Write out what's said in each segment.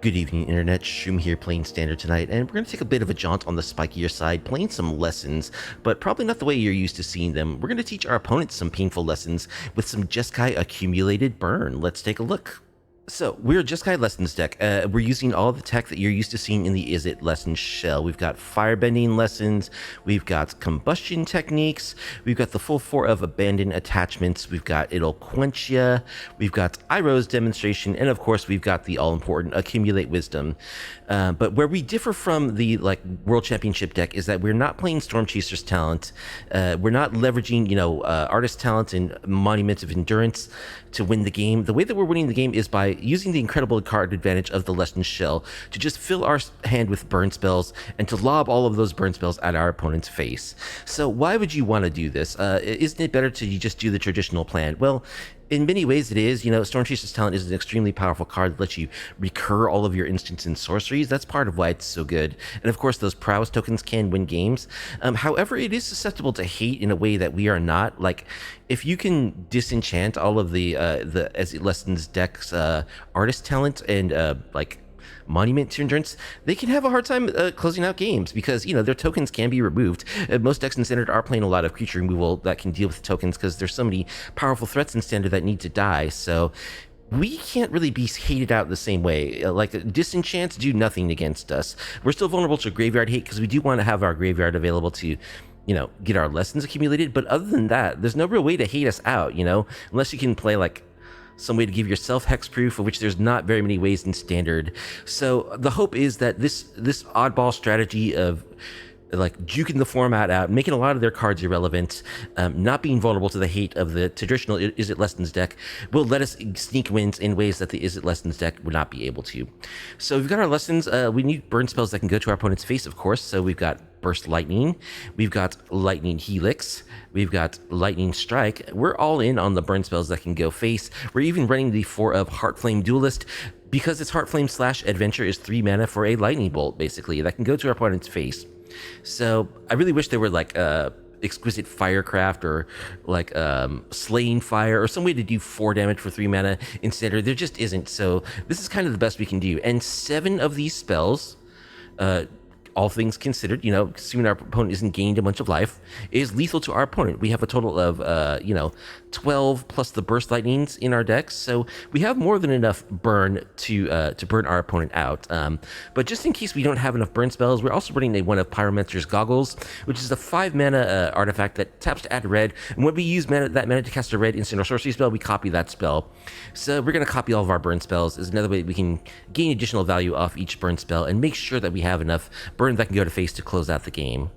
Good evening, Internet. Shroom here playing Standard tonight, and we're going to take a bit of a jaunt on the spikier side, playing some lessons, but probably not the way you're used to seeing them. We're going to teach our opponents some painful lessons with some Jeskai accumulated burn. Let's take a look. So, we're a Jeskai Lessons deck. We're using all the tech that you're used to seeing in the Is It Lessons shell. We've got Firebending Lessons, we've got Combustion Techniques, we've got the full 4 of Abandoned Attachments, we've got It'll Quench Ya, we've got Iroh's Demonstration, and of course we've got the all-important Accumulate Wisdom. But where we differ from the World Championship deck is that we're not playing Stormchaser's talent. We're not leveraging, Artist talent and Monuments of Endurance to win the game. The way that we're winning the game is by using the incredible card advantage of the Lessons shell to just fill our hand with burn spells and to lob all of those burn spells at our opponent's face. So why would you want to do this? Isn't it better to just do the traditional plan? Well, in many ways it is. Stormchaser's talent is an extremely powerful card that lets you recur all of your instants and sorceries. That's part of why it's so good. And of course, those prowess tokens can win games. However, it is susceptible to hate in a way that we are not. Like, if you can disenchant all of the As It Lessons deck's artist talent and Monument to Endurance, they can have a hard time closing out games because, their tokens can be removed. Most decks in Standard are playing a lot of creature removal that can deal with tokens because there's so many powerful threats in Standard that need to die. So we can't really be hated out the same way. Disenchants do nothing against us. We're still vulnerable to graveyard hate because we do want to have our graveyard available to get our lessons accumulated. But other than that, there's no real way to hate us out, unless you can play some way to give yourself hexproof, of which there's not very many ways in Standard. So the hope is that this oddball strategy of juking the format out, making a lot of their cards irrelevant, not being vulnerable to the hate of the traditional Is It Lessons deck, will let us sneak wins in ways that the Is It Lessons deck would not be able to. So we've got our lessons. We need burn spells that can go to our opponent's face, of course. So we've got Burst Lightning, we've got Lightning Helix, we've got Lightning Strike. We're all in on the burn spells that can go face. We're even running the 4 of Heartflame Duelist because its Heartflame / Adventure is 3 mana for a lightning bolt, basically, that can go to our opponent's face. So I really wish there were Exquisite Firecraft or Slaying Fire or some way to do 4 damage for 3 mana instead. There just isn't. So this is kind of the best we can do. And 7 of these spells, all things considered, assuming our opponent isn't gained a bunch of life, is lethal to our opponent. We have a total of 12 plus the burst lightnings in our decks, so we have more than enough burn to burn our opponent out. But just in case we don't have enough burn spells, we're also running one of Pyromancer's Goggles, which is a 5 mana artifact that taps to add red, and when we use that mana to cast a red instant or sorcery spell, we copy that spell. So we're going to copy all of our burn spells. Is another way we can gain additional value off each burn spell and make sure that we have enough burn that can go to face to close out the game.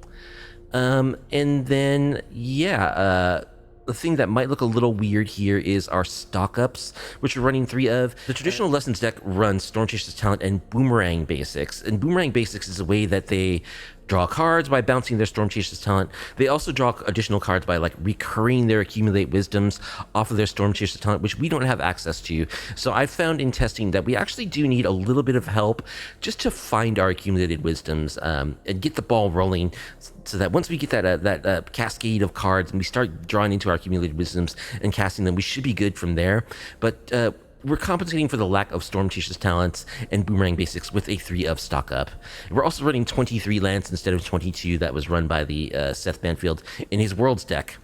And then, the thing that might look a little weird here is our stock ups, which we're running 3 of. The traditional Lessons deck runs Stormchaser's talent and Boomerang Basics. And Boomerang Basics is a way that they draw cards by bouncing their Stormchaser's talent. They also draw additional cards by recurring their Accumulate Wisdoms off of their Stormchaser's talent, which we don't have access to. So I found in testing that we actually do need a little bit of help just to find our Accumulated Wisdoms and get the ball rolling, so that once we get that cascade of cards and we start drawing into our Accumulated Wisdoms and casting them, we should be good from there. But we're compensating for the lack of Stormchaser's talents and Boomerang Basics with a 3 of stock up. We're also running 23 lands instead of 22 that was run by the Seth Banfield in his Worlds deck.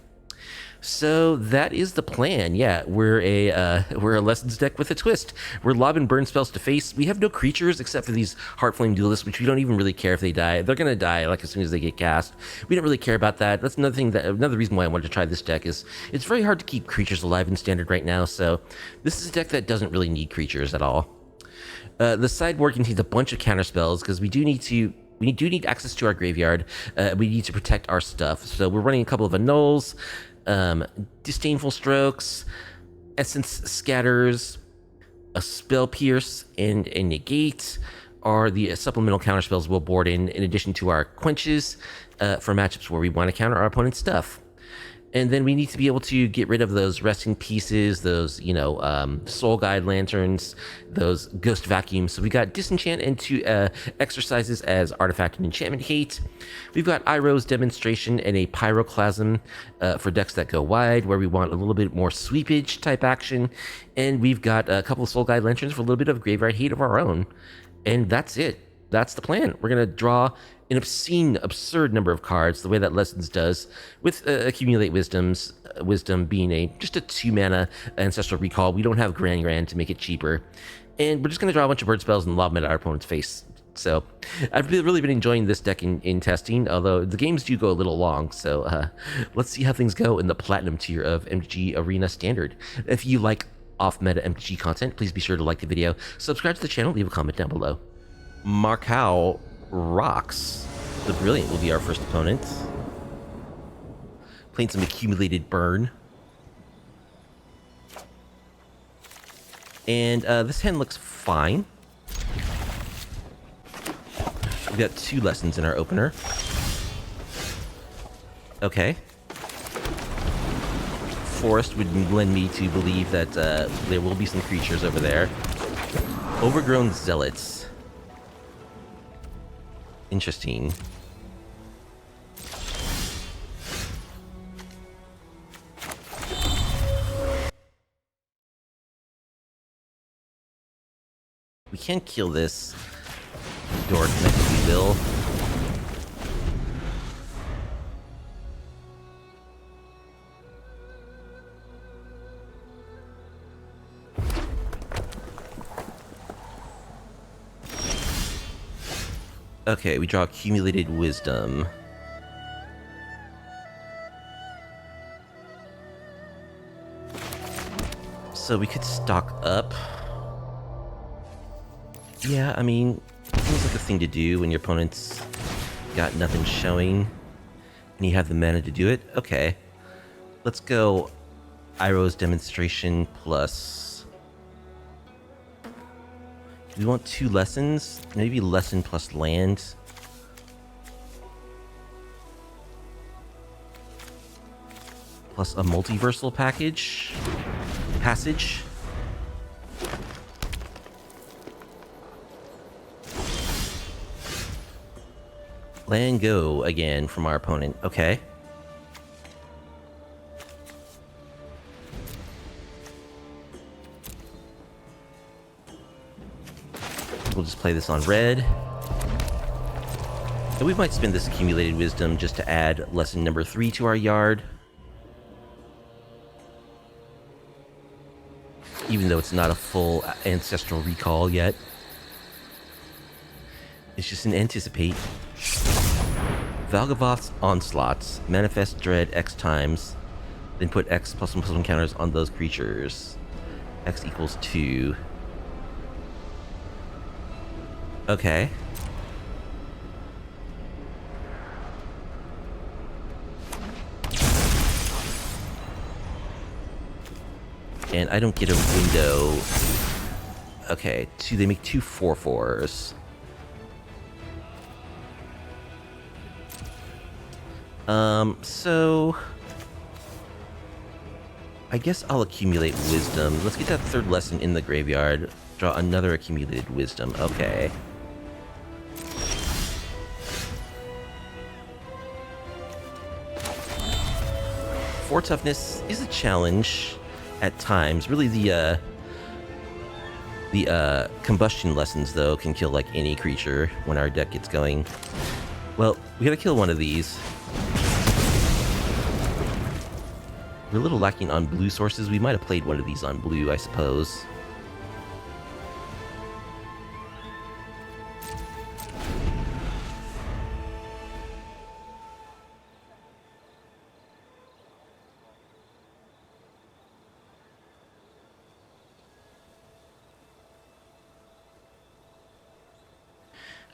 So that is the plan. Yeah, we're a Lessons deck with a twist. We're lobbing burn spells to face. We have no creatures except for these Heartflame Duelists, which we don't even really care if they die. They're gonna die as soon as they get cast. We don't really care about that. That's another reason why I wanted to try this deck is it's very hard to keep creatures alive in Standard right now. So this is a deck that doesn't really need creatures at all. The sideboard contains a bunch of counter spells because we do need access to our graveyard. We need to protect our stuff. So we're running a couple of annuls. Disdainful Strokes, Essence Scatters, a Spell Pierce, and a Negate are the supplemental counter spells we'll board in addition to our Quenches for matchups where we want to counter our opponent's stuff. And then we need to be able to get rid of those resting pieces, those, soul guide lanterns, those ghost vacuums. So we got disenchant and 2 exercises as artifact and enchantment hate. We've got Iroh's demonstration and a pyroclasm for decks that go wide, where we want a little bit more sweepage type action. And we've got a couple of soul guide lanterns for a little bit of graveyard hate of our own. And that's it. That's the plan. We're going to draw an obscene, absurd number of cards, the way that Lessons does, with Accumulate Wisdoms, Wisdom being just a 2-mana Ancestral Recall. We don't have Grand to make it cheaper. And we're just going to draw a bunch of bird spells and lob them at our opponent's face. So I've really been enjoying this deck in testing, although the games do go a little long. So let's see how things go in the Platinum tier of MTG Arena Standard. If you like off-meta MTG content, please be sure to like the video, subscribe to the channel, leave a comment down below. Markow Rocks the Brilliant will be our first opponent. Playing some Accumulated Burn. And this hand looks fine. We've got 2 Lessons in our opener. Okay. Forest would lend me to believe that there will be some creatures over there. Overgrown Zealots. Interesting. We can kill this door connect, we will. Okay, we draw Accumulated Wisdom. So we could stock up. Yeah, I mean, seems like a thing to do when your opponent's got nothing showing and you have the mana to do it. Okay. Let's go Iroh's Demonstration plus... We want 2 Lessons, maybe Lesson plus land. Plus a multiversal passage. Land go again from our opponent, okay. We'll just play this on red. And we might spend this Accumulated Wisdom just to add Lesson number 3 to our yard. Even though it's not a full Ancestral Recall yet. It's just an Anticipate. Valgavoth's Onslaughts. Manifest Dread X times. Then put X +1/+1 counters on those creatures. X equals 2. Okay. And I don't get a window. Okay, they make 2 4/4s. So I guess I'll Accumulate Wisdom. Let's get that 3rd Lesson in the graveyard. Draw another Accumulated Wisdom. Okay. Four toughness is a challenge at times. Really, the Combustion Lessons, though, can kill, like, any creature when our deck gets going. Well, we gotta kill one of these. We're a little lacking on blue sources. We might have played one of these on blue, I suppose.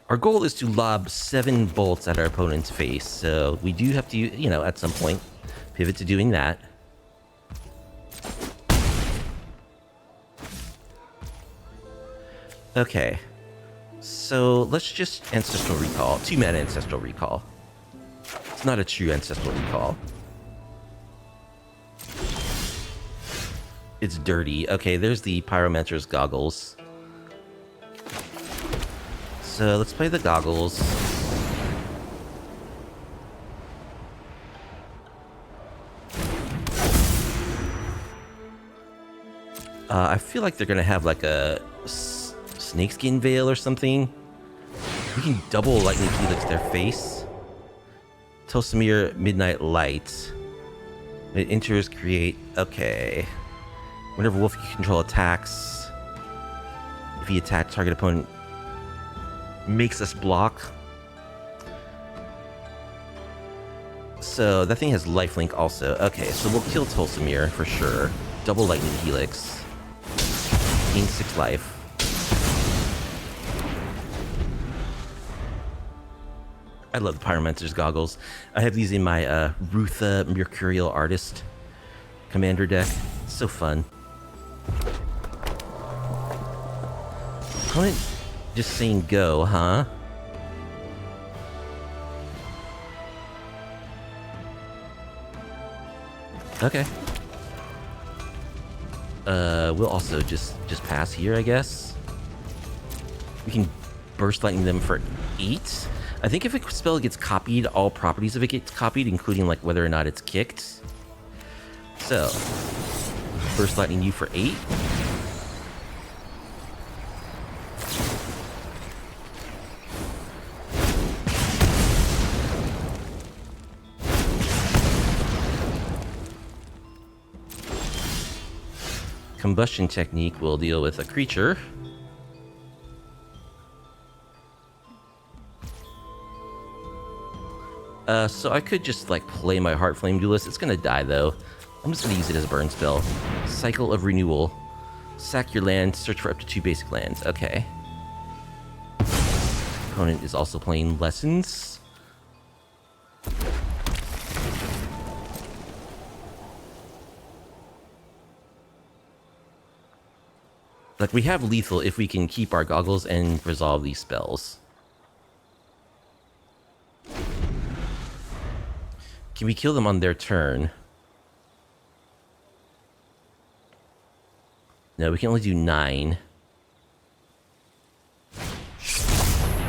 Our goal is to lob 7 bolts at our opponent's face, so we do have to, you know, at some point, pivot to doing that. Okay, so let's just Ancestral Recall. 2-mana Ancestral Recall. It's not a true Ancestral Recall. It's dirty. Okay, there's the Pyromancer's Goggles. So let's play the Goggles. I feel like they're gonna have like a snakeskin veil or something. We can double Lightning Helix their face. Tosamir Midnight Light. When it enters, create... Okay. Whenever Wolf control attacks, if he attacks, target opponent makes us block. So that thing has lifelink also. Okay, so we'll kill Tosamir for sure. Double Lightning Helix. Gain 6 life. I love the Pyromancer's goggles. I have these in my Rutha Mercurial Artist commander deck. It's so fun. Opponent just saying go, huh? Okay. We'll also just pass here, I guess. We can burst lightning them for 8. I think if a spell gets copied, all properties of it get copied, including like whether or not it's kicked. So, burst lightning you for 8. Combustion Technique will deal with a creature. So I could just like play my Heartflame Duelist. It's gonna die though. I'm just gonna use it as a burn spell. Cycle of Renewal. Sack your land, search for up to 2 basic lands. Okay. Opponent is also playing Lessons. Like, we have lethal if we can keep our goggles and resolve these spells. Can we kill them on their turn? No, we can only do 9.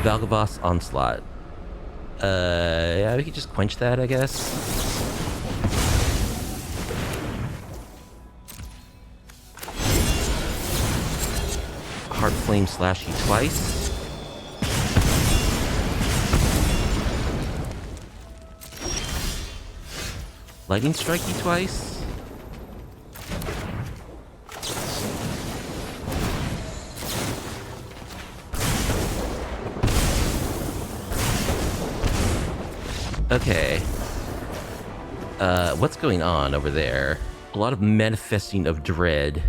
Valgavoss Onslaught. Yeah, we could just quench that, I guess. Heartflame slash you twice. Lightning strike you twice. Okay. What's going on over there? A lot of manifesting of dread.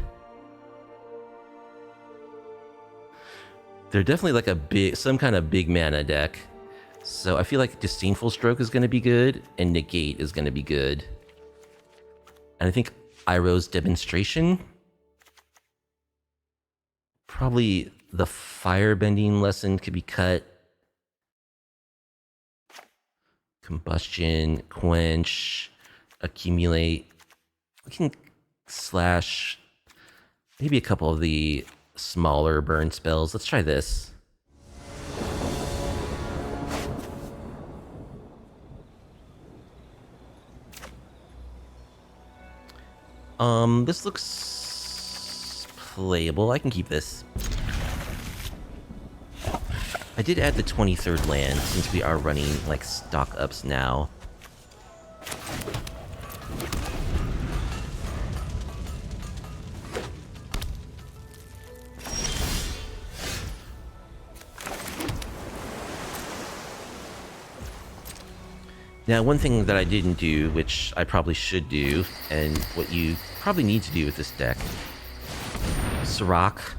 They're definitely like some kind of big mana deck. So I feel like Disdainful Stroke is going to be good, and Negate is going to be good. And I think Iroh's Demonstration. Probably the Firebending Lesson could be cut. Combustion, Quench, Accumulate. We can slash maybe a couple of the smaller burn spells. Let's try this. This looks playable. I can keep this. I did add the 23rd land since we are running like stock ups now. Now, one thing that I didn't do, which I probably should do, and what you probably need to do with this deck, Sirach.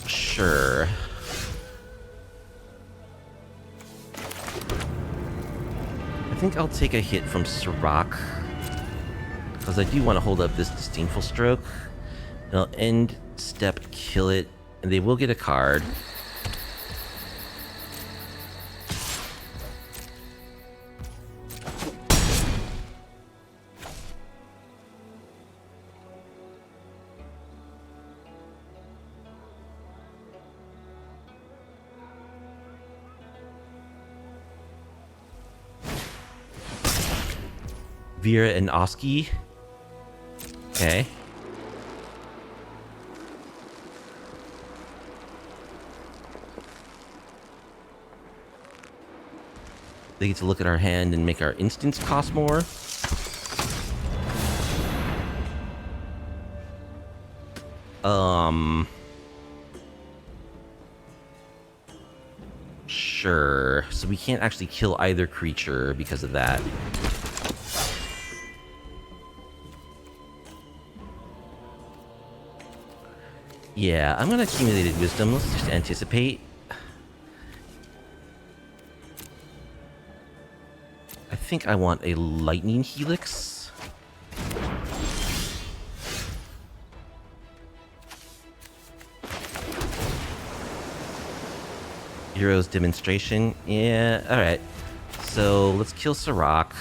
Sure. I think I'll take a hit from Sirach, because I do want to hold up this Disdainful Stroke. And I'll end step, kill it, and they will get a card. Vera and Oski. Okay. They get to look at our hand and make our instants cost more. Sure. So we can't actually kill either creature because of that. Yeah, I'm gonna accumulated wisdom. Let's just anticipate. I think I want a Lightning Helix. Iroh's demonstration. Yeah, alright. So let's kill Sirach.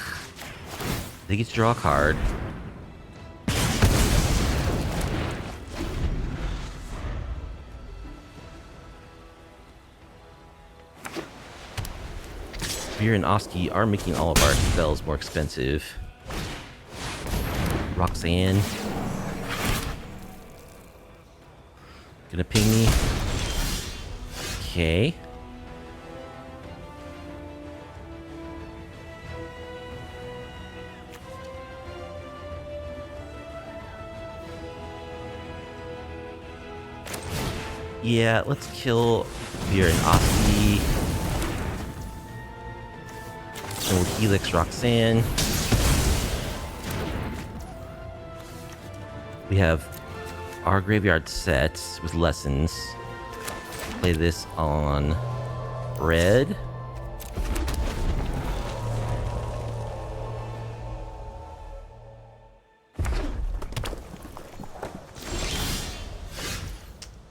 They get to draw a card. Veer and Oski are making all of our spells more expensive. Roxanne. Gonna ping me. Okay. Yeah, let's kill Veer and Oski. And we'll Helix Roxanne. We have our graveyard set with lessons. Play this on red.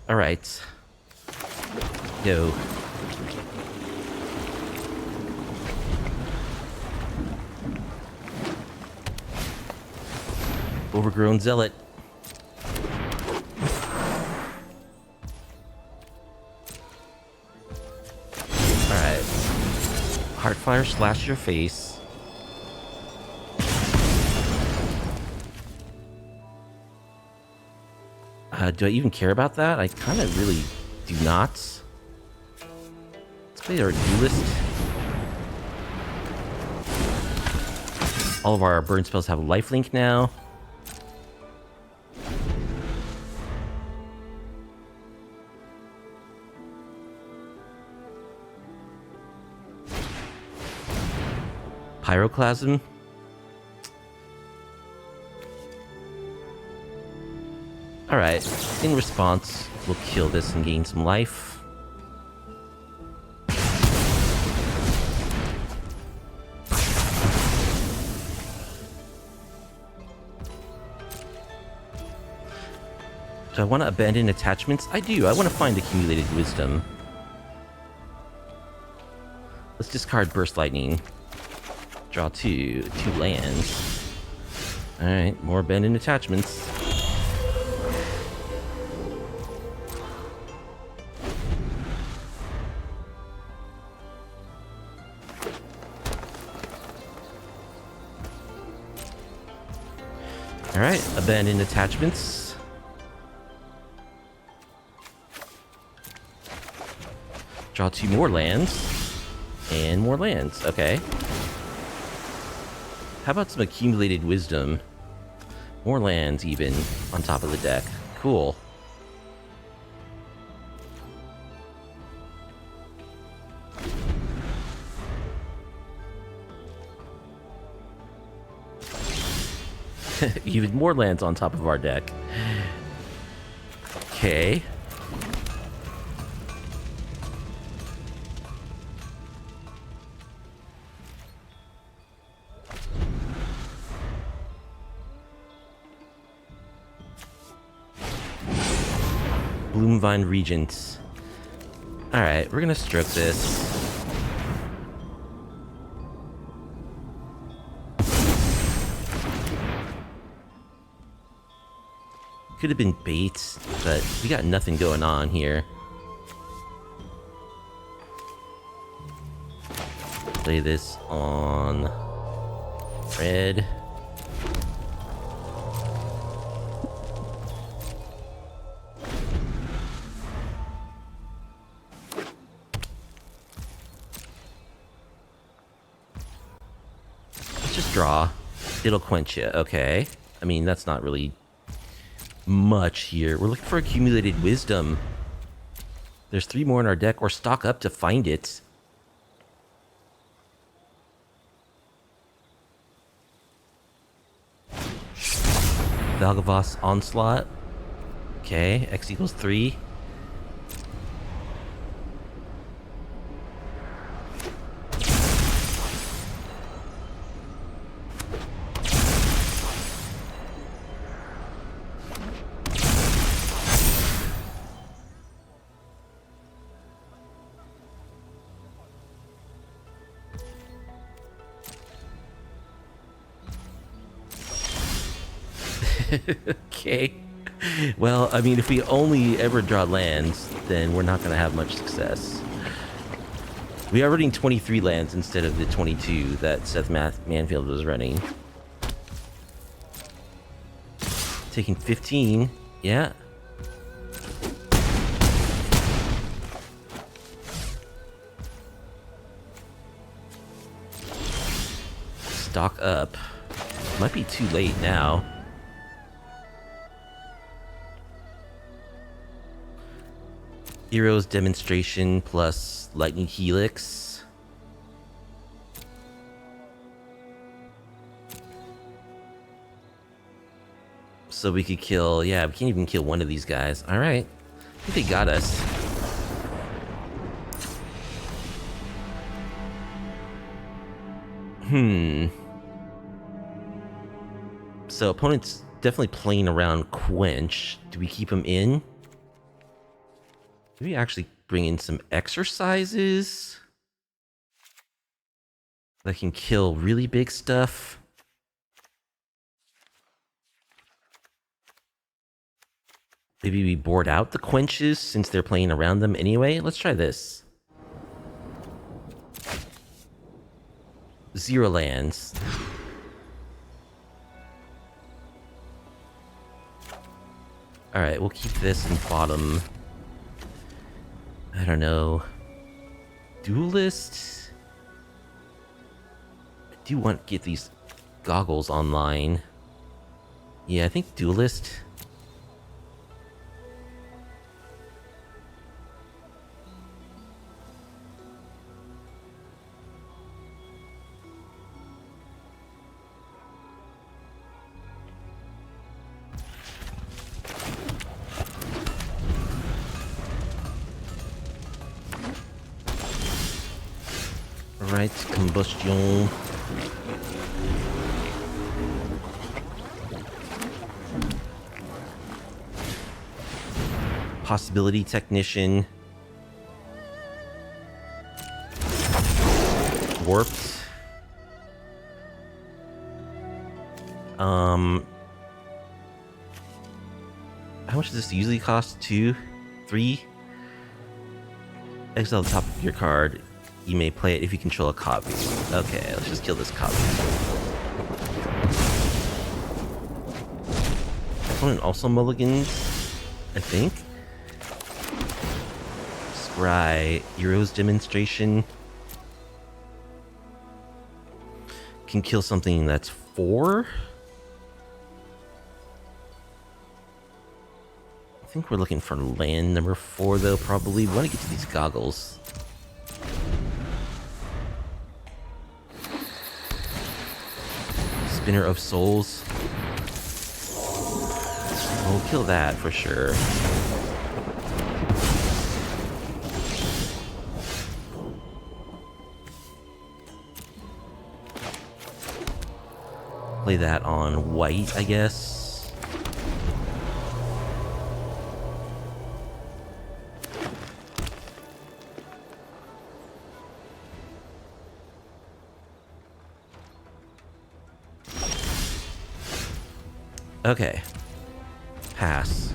All right. Go. Overgrown Zealot. Alright. Heartfire slash your face. Do I even care about that? I kind of really do not. Let's play our Duelist. All of our burn spells have lifelink now. Pyroclasm. Alright, in response, we'll kill this and gain some life. Do I want to abandon attachments? I do. I want to find accumulated wisdom. Let's discard Burst Lightning. Draw two lands. Alright, more abandoned attachments. Alright, abandoned attachments. Draw two more lands. And more lands, okay. How about some accumulated wisdom? More lands, even, on top of the deck. Cool. Even more lands on top of our deck. Okay. Bloomvine Regent. Alright, we're gonna stroke this. Could have been bait, but we got nothing going on here. Play this on red. draw. It'll Quench Ya. Okay. I mean, that's not really much here. We're looking for accumulated wisdom. There's 3 more in our deck, or stock up to find it. Valgavoss Onslaught. Okay, X equals 3. Okay. Well, I mean, if we only ever draw lands, then we're not going to have much success. We are running 23 lands instead of the 22 that Seth Manfield was running. Taking 15. Yeah. Stock up. Might be too late now. Iroh's Demonstration plus Lightning Helix. So we could kill... Yeah, we can't even kill one of these guys. Alright. I think they got us. So opponent's definitely playing around Quench. Do we keep him in? Maybe actually bring in some exercises that can kill really big stuff. Maybe we board out the Quenches since they're playing around them anyway. Let's try this. 0 lands. Alright, we'll keep this in bottom. I don't know. Duelist? I do want to get these goggles online. Yeah, I think Duelist. Right, Combustion. Possibility Technician. Warped. How much does this usually cost? 2? 3? Exile the top of your card. You may play it if you control a copy. Okay, let's just kill this copy. Opponent also mulligans, I think. Scry, Iroh's Demonstration. Can kill something that's 4? I think we're looking for land number 4 though, probably. We want to get to these goggles. Spinner of Souls. We'll kill that for sure. Play that on white, I guess. Okay. Pass.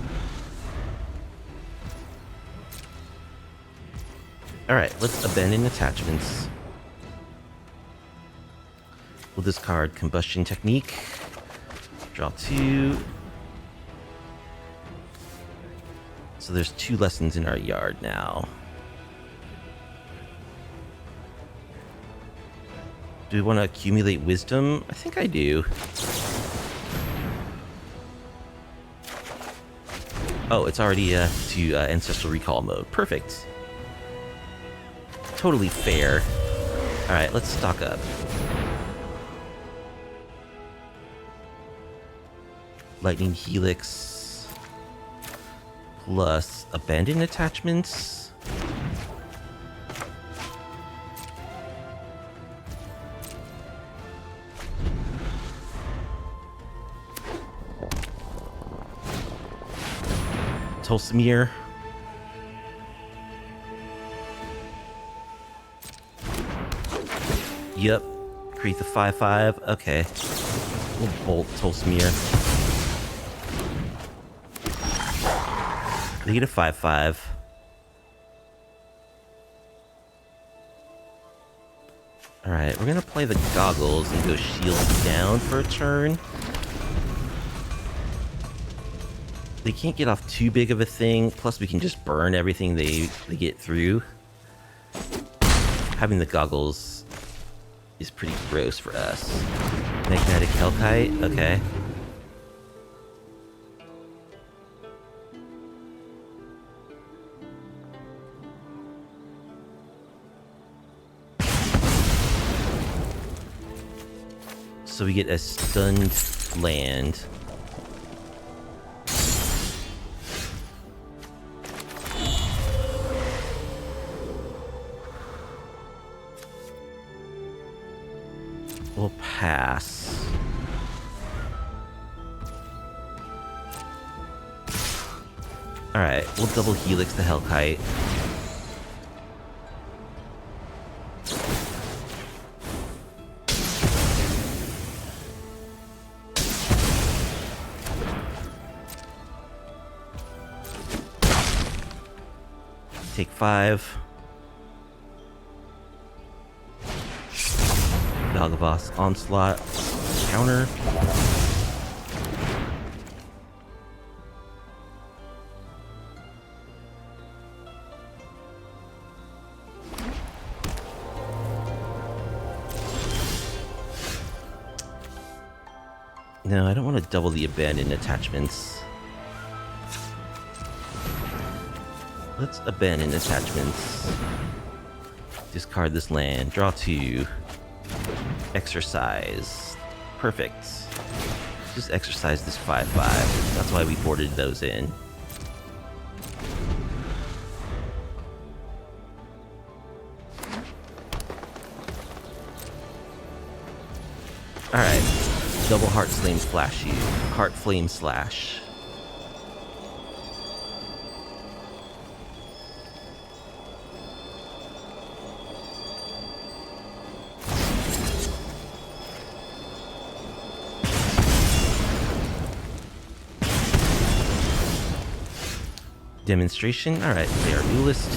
Alright, let's abandon attachments. We'll discard Combustion Technique. Draw 2. So there's 2 lessons in our yard now. Do we want to accumulate wisdom? I think I do. Oh, it's already to Ancestral Recall mode. Perfect. Totally fair. Alright, let's stock up. Lightning Helix. Plus Abandoned Attachments. Tulsimir. Yep. Create the 5/5. Okay. We'll bolt Tulsimir. They get a 5/5. Alright, we're gonna play the goggles and go shield down for a turn. They can't get off too big of a thing, plus we can just burn everything they get through. Having the goggles is pretty gross for us. Magnetic Hellkite, okay. So we get a stunned land. We'll pass. Alright, we'll double Helix the Hellkite. Take 5. Galgavos Onslaught. Counter. No, I don't want to double the abandoned attachments. Let's abandon attachments. Discard this land. Draw 2. Exercise. Perfect. Just exercise this 5/5. That's why we boarded those in. Alright. Double Heartflame Slash you. Heartflame Slash. Demonstration. Alright, they are Duelist.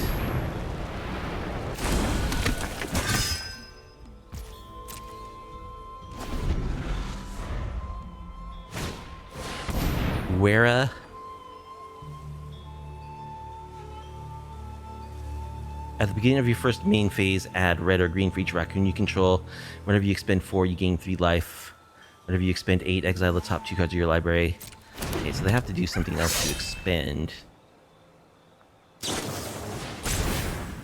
Wera. At the beginning of your first main phase, add red or green for each raccoon you control. Whenever you expend 4, you gain 3 life. Whenever you expend 8, exile the top 2 cards of your library. Okay, so they have to do something else to expend.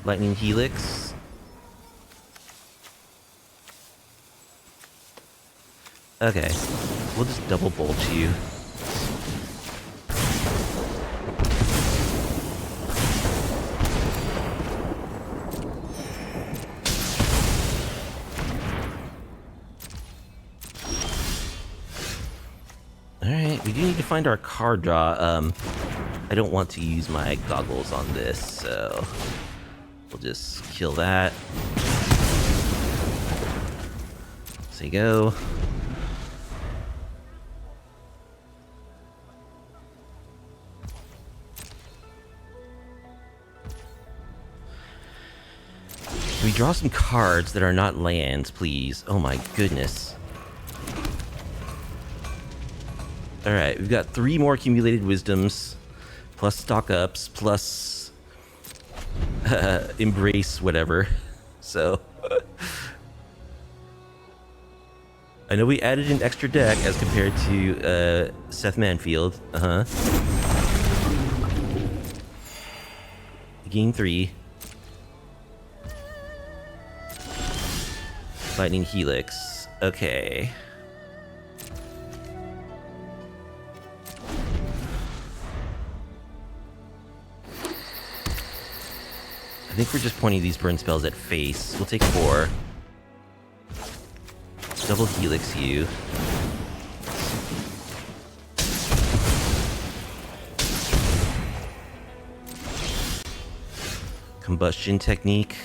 Lightning Helix. Okay, we'll just double bolt you. Alright, we do need to find our card draw. I don't want to use my goggles on this, so we'll just kill that. So you go. Can we draw some cards that are not lands, please? Oh my goodness. Alright, we've got 3 more accumulated wisdoms, plus stock ups, plus embrace whatever. So I know we added an extra deck as compared to Seth Manfield. Game 3. Lightning Helix. Okay. I think we're just pointing these burn spells at face. We'll take 4. Double Helix you. Combustion Technique.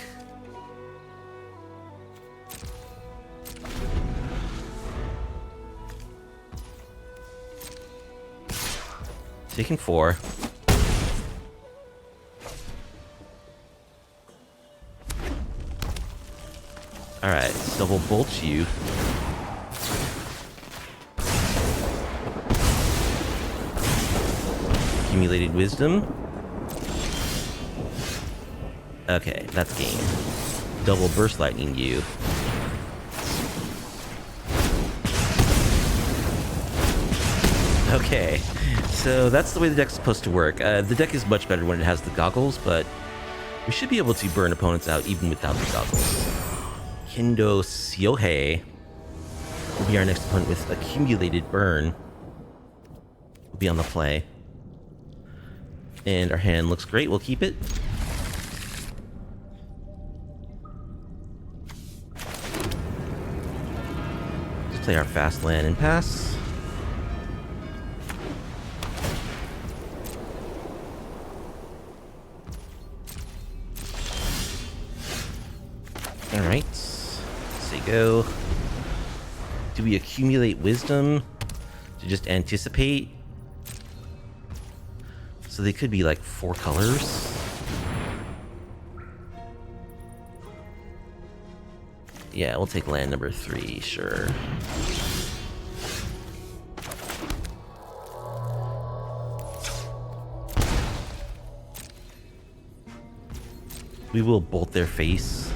Taking 4. Alright, double bolt you. Accumulated wisdom. Okay, that's game. Double burst lightning you. Okay, so that's the way the deck's supposed to work. The deck is much better when it has the goggles, but we should be able to burn opponents out even without the goggles. Kendo Siohei will be our next opponent with accumulated burn. Will be on the play. And our hand looks great, we'll keep it. Just play our fast land and pass. Alright. Say go. Do we accumulate wisdom to just anticipate? So they could be like 4 colors. Yeah, we'll take land number 3, sure. We will bolt their face.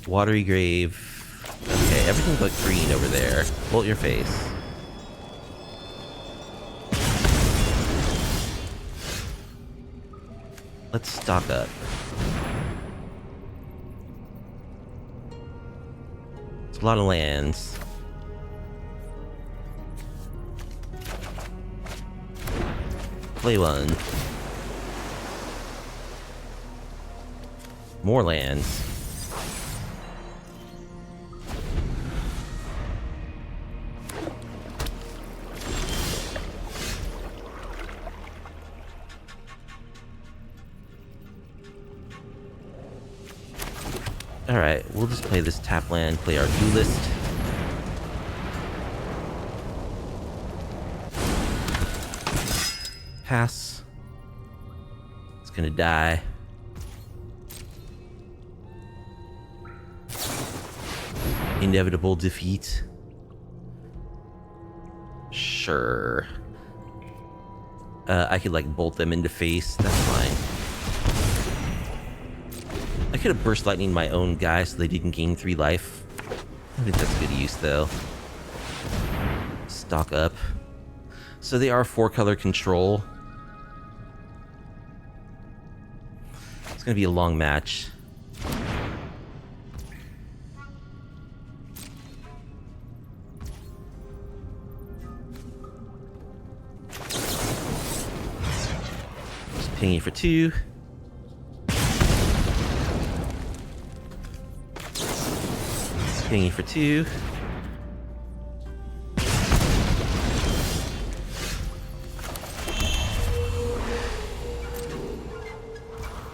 Watery Grave. Okay, everything but green over there. Bolt your face. Let's stock up. It's a lot of lands. Play 1. More lands. Alright, we'll just play this tap land, play our Duelist. Pass. It's gonna die. Inevitable defeat. Sure. I could like bolt them into face, that's fine. I could have burst lightning my own guy so they didn't gain 3 life. I think that's good use though. Stock up. So they are 4-color control. It's gonna be a long match. Just pinging for 2. Pinging for 2.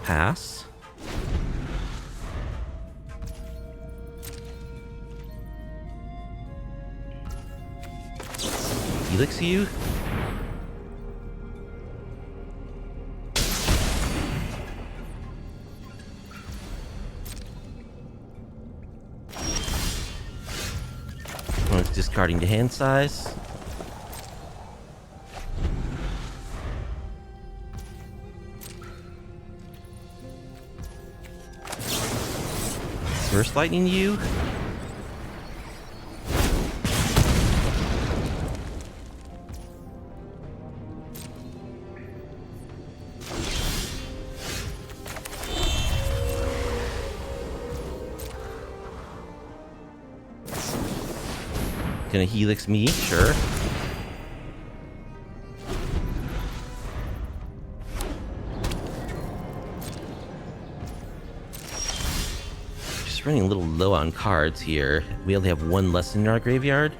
Pass. Helix you. Discarding to hand size. Burst Lightning you. Gonna Helix me, sure. Just running a little low on cards here. We only have one lesson in our graveyard.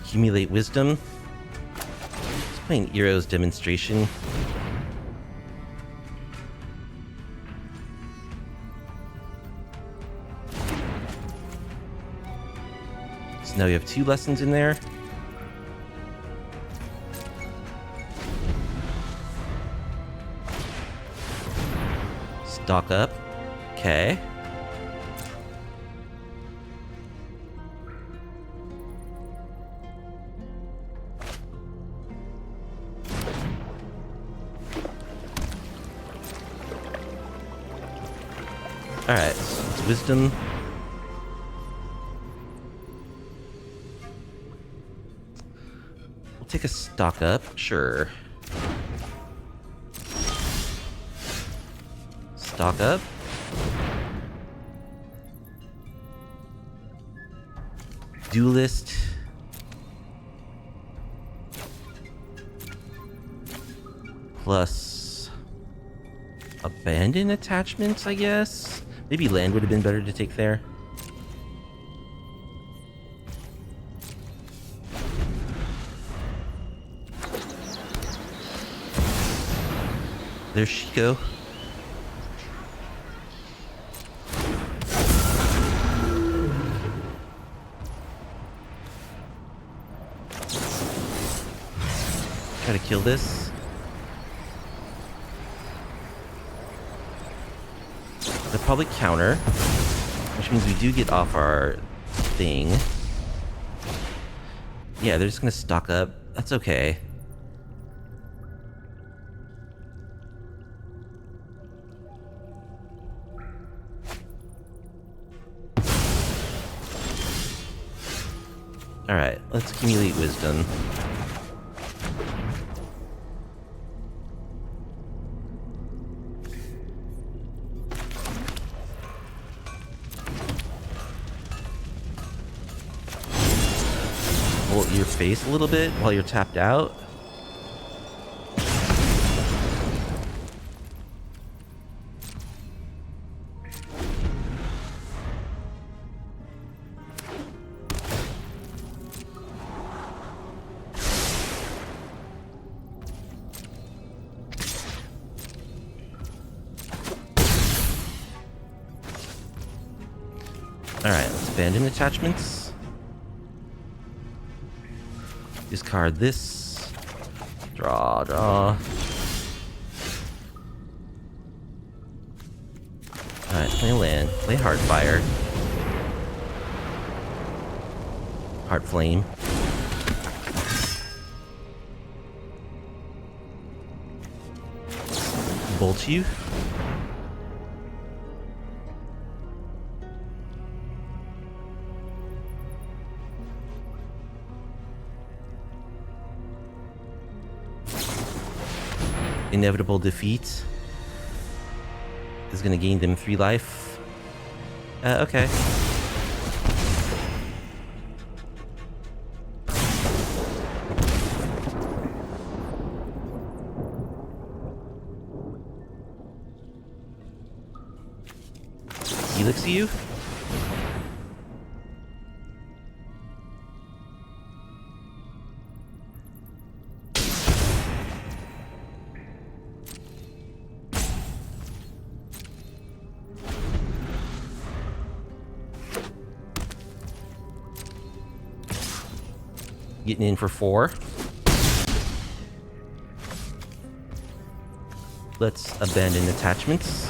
Accumulate Wisdom. Let's play an Iroh's Demonstration. So now we have 2 lessons in there. Stock up. Okay. Alright, so it's Wisdom. We'll take a stock up, sure. Stock up. Duelist. Plus abandon attachments, I guess? Maybe land would have been better to take there. There's Shiko. Try to kill this. They'll probably counter, which means we do get off our thing. Yeah, they're just gonna stock up. That's okay. Alright, let's accumulate Wisdom. Hold your face a little bit while you're tapped out. Alright, let's abandon attachments. Discard this. Draw, draw. Alright, play land. Play Heartfire. Heartflame. Bolt you. Inevitable defeat is going to gain them 3 life. Okay. Helix you? Getting in for 4. Let's abandon attachments.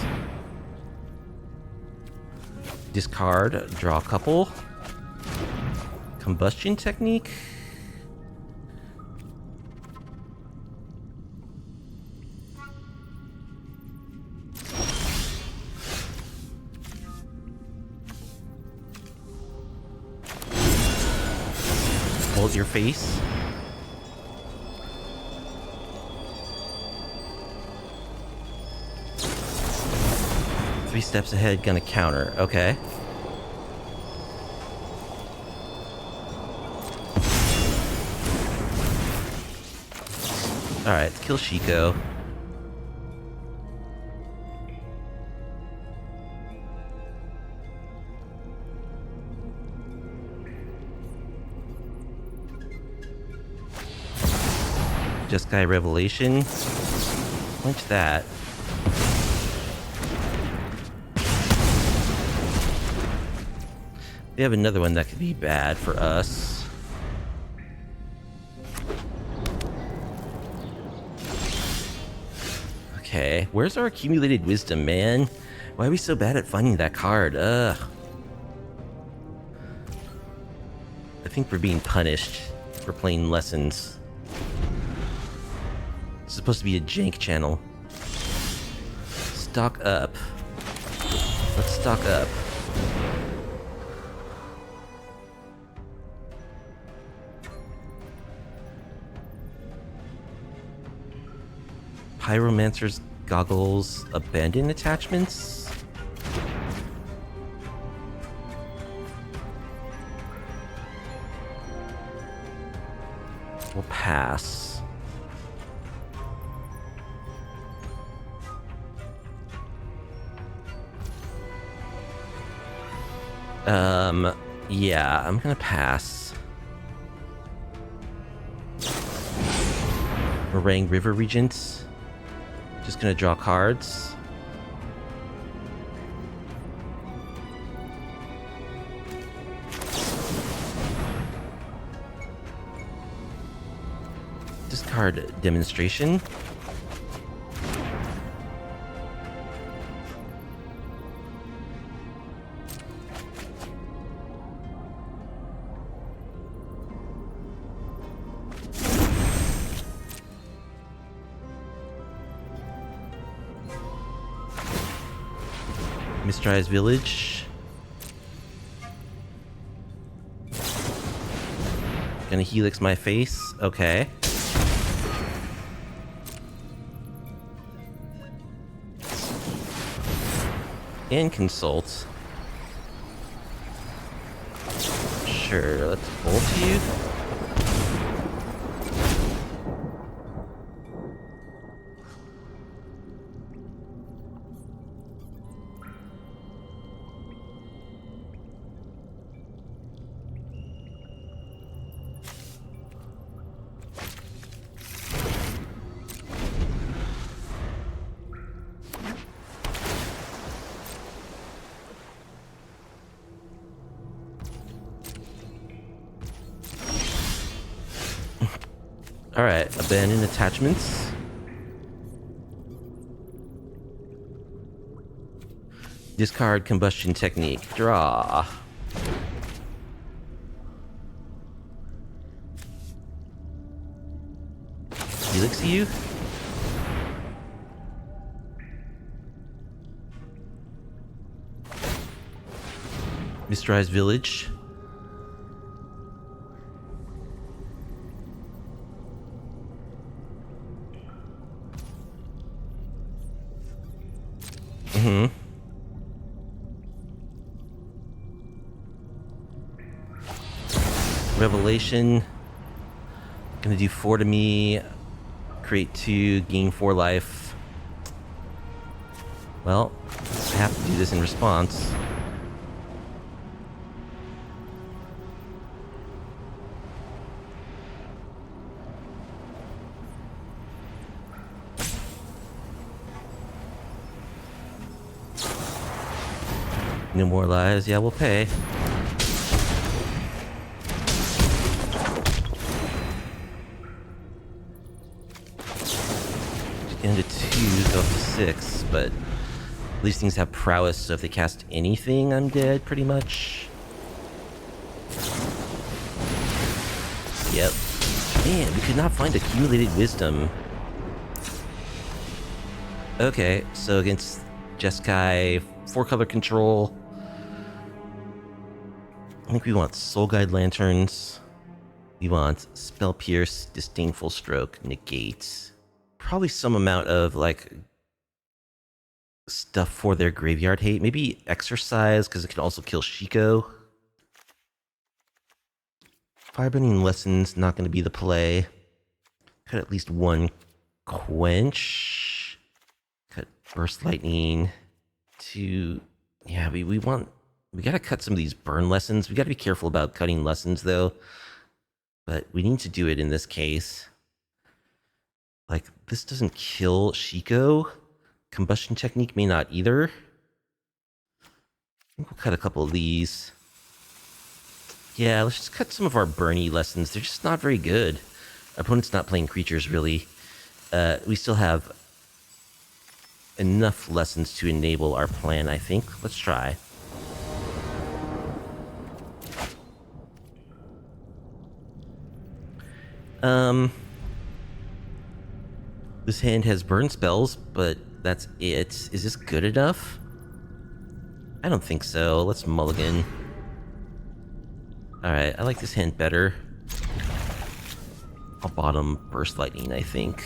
Discard, draw a couple. Combustion Technique. Hold your face. Three steps ahead, gonna counter. Okay. Alright, let's kill Shiko. Just Guy Revelation. Quench that. We have another one that could be bad for us. Okay, where's our accumulated wisdom, man? Why are we so bad at finding that card? Ugh. I think we're being punished for playing lessons. It's supposed to be a jank channel. Stock up. Let's stock up. Pyromancer's goggles, abandon attachments. We'll pass. Yeah, I'm gonna pass. Meringue River Regents. Just gonna draw cards. Discard Demonstration. Mistrise Village. Gonna helix my face. Okay. And consult. Sure, let's bolt you. Alright, abandon attachments. Discard Combustion Technique. Draw. Helix you? Mistrise Village. Revelation. Gonna do 4 to me. Create 2, gain 4 life. Well, I have to do this in response. No more lives. Yeah, we'll pay. Into 2, go up to 6, but these things have prowess, so if they cast anything, I'm dead, pretty much. Yep. Man, we could not find accumulated wisdom. Okay, so against Jeskai, 4-color control. I think we want Soul Guide Lanterns. We want Spell Pierce, Disdainful Stroke, Negate. Probably some amount of, like, stuff for their Graveyard Hate. Maybe Exercise, because it can also kill Shiko. Firebending Lesson's not going to be the play. Cut at least one Quench. Cut Burst Lightning. To... Yeah, we want... We gotta cut some of these burn lessons. We gotta be careful about cutting lessons, though. But we need to do it in this case. Like, this doesn't kill Shiko. Combustion Technique may not either. I think we'll cut a couple of these. Yeah, let's just cut some of our burny lessons. They're just not very good. Our opponent's not playing creatures, really. We still have enough lessons to enable our plan, I think. Let's try. This hand has burn spells, but that's it. Is this good enough? I don't think so. Let's mulligan. Alright, I like this hand better. I'll bottom Burst Lightning, I think.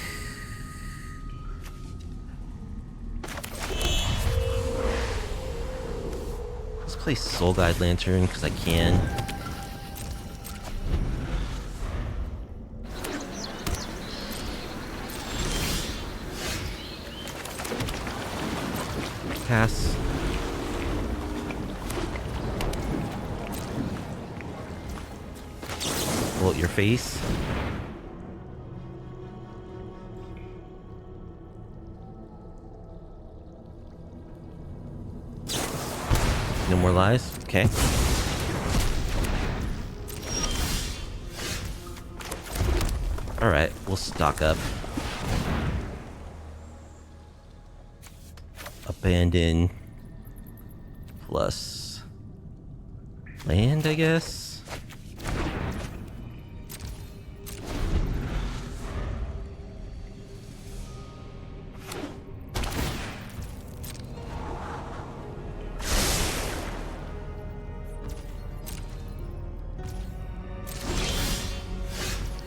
Let's play Soul Guide Lantern, because I can. Pass. Pull out your face. No more lies? Okay. Alright, we'll stock up. Abandon plus land, I guess.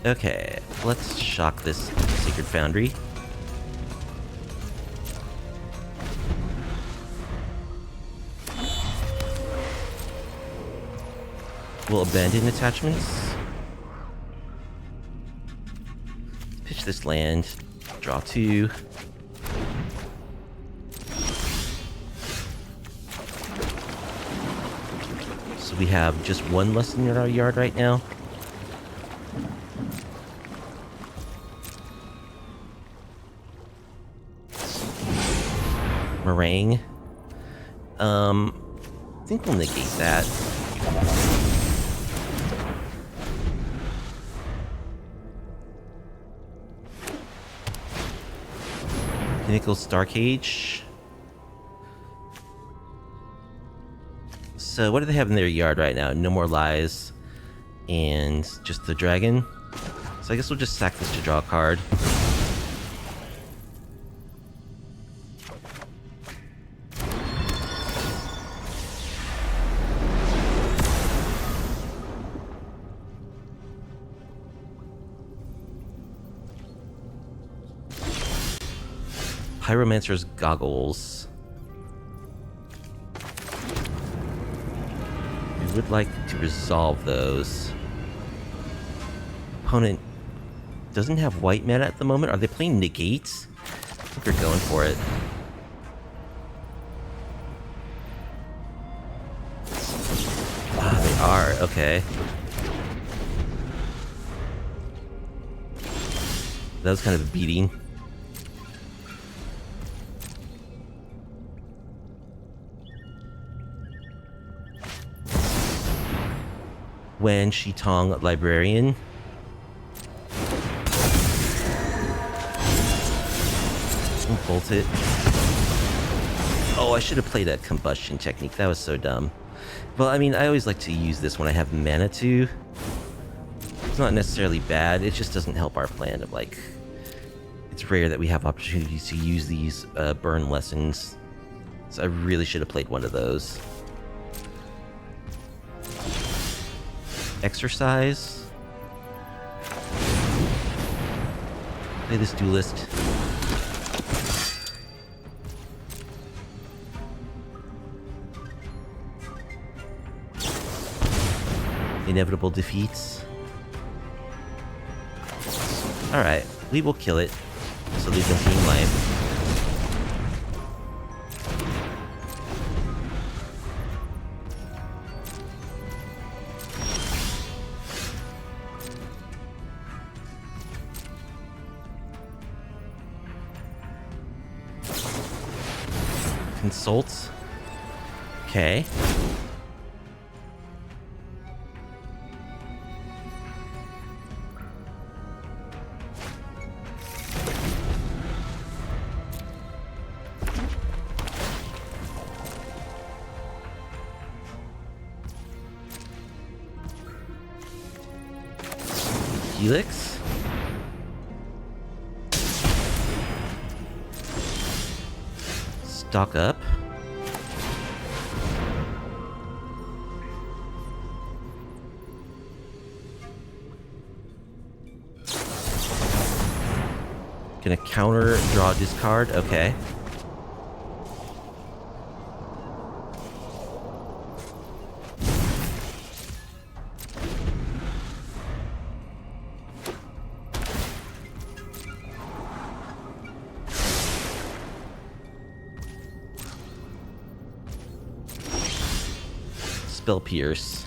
Okay, let's shock this Sacred Foundry. We'll abandon attachments. Pitch this land. Draw 2. So we have just one lesson in our yard right now. Meringue. I think we'll negate that. Pinnacle Star Cage. So what do they have in their yard right now? No More Lies and just the dragon. So I guess we'll just sack this to draw a card. Pyromancer's Goggles. We would like to resolve those. Opponent doesn't have white mana at the moment. Are they playing negates? I think they're going for it. Ah, they are. Okay. That was kind of a beating. When Shitong Librarian. We'll bolt it. Oh, I should have played a Combustion Technique. That was so dumb. Well, I mean, I always like to use this when I have mana to. It's not necessarily bad, it just doesn't help our plan of, like... It's rare that we have opportunities to use these burn lessons. So I really should have played one of those. Exercise. Play this Duelist. Inevitable defeats. Alright, we will kill it. So they can gain life. Consult. Okay. Helix. Stock up. Gonna counter, draw, discard. Okay. Spell Pierce.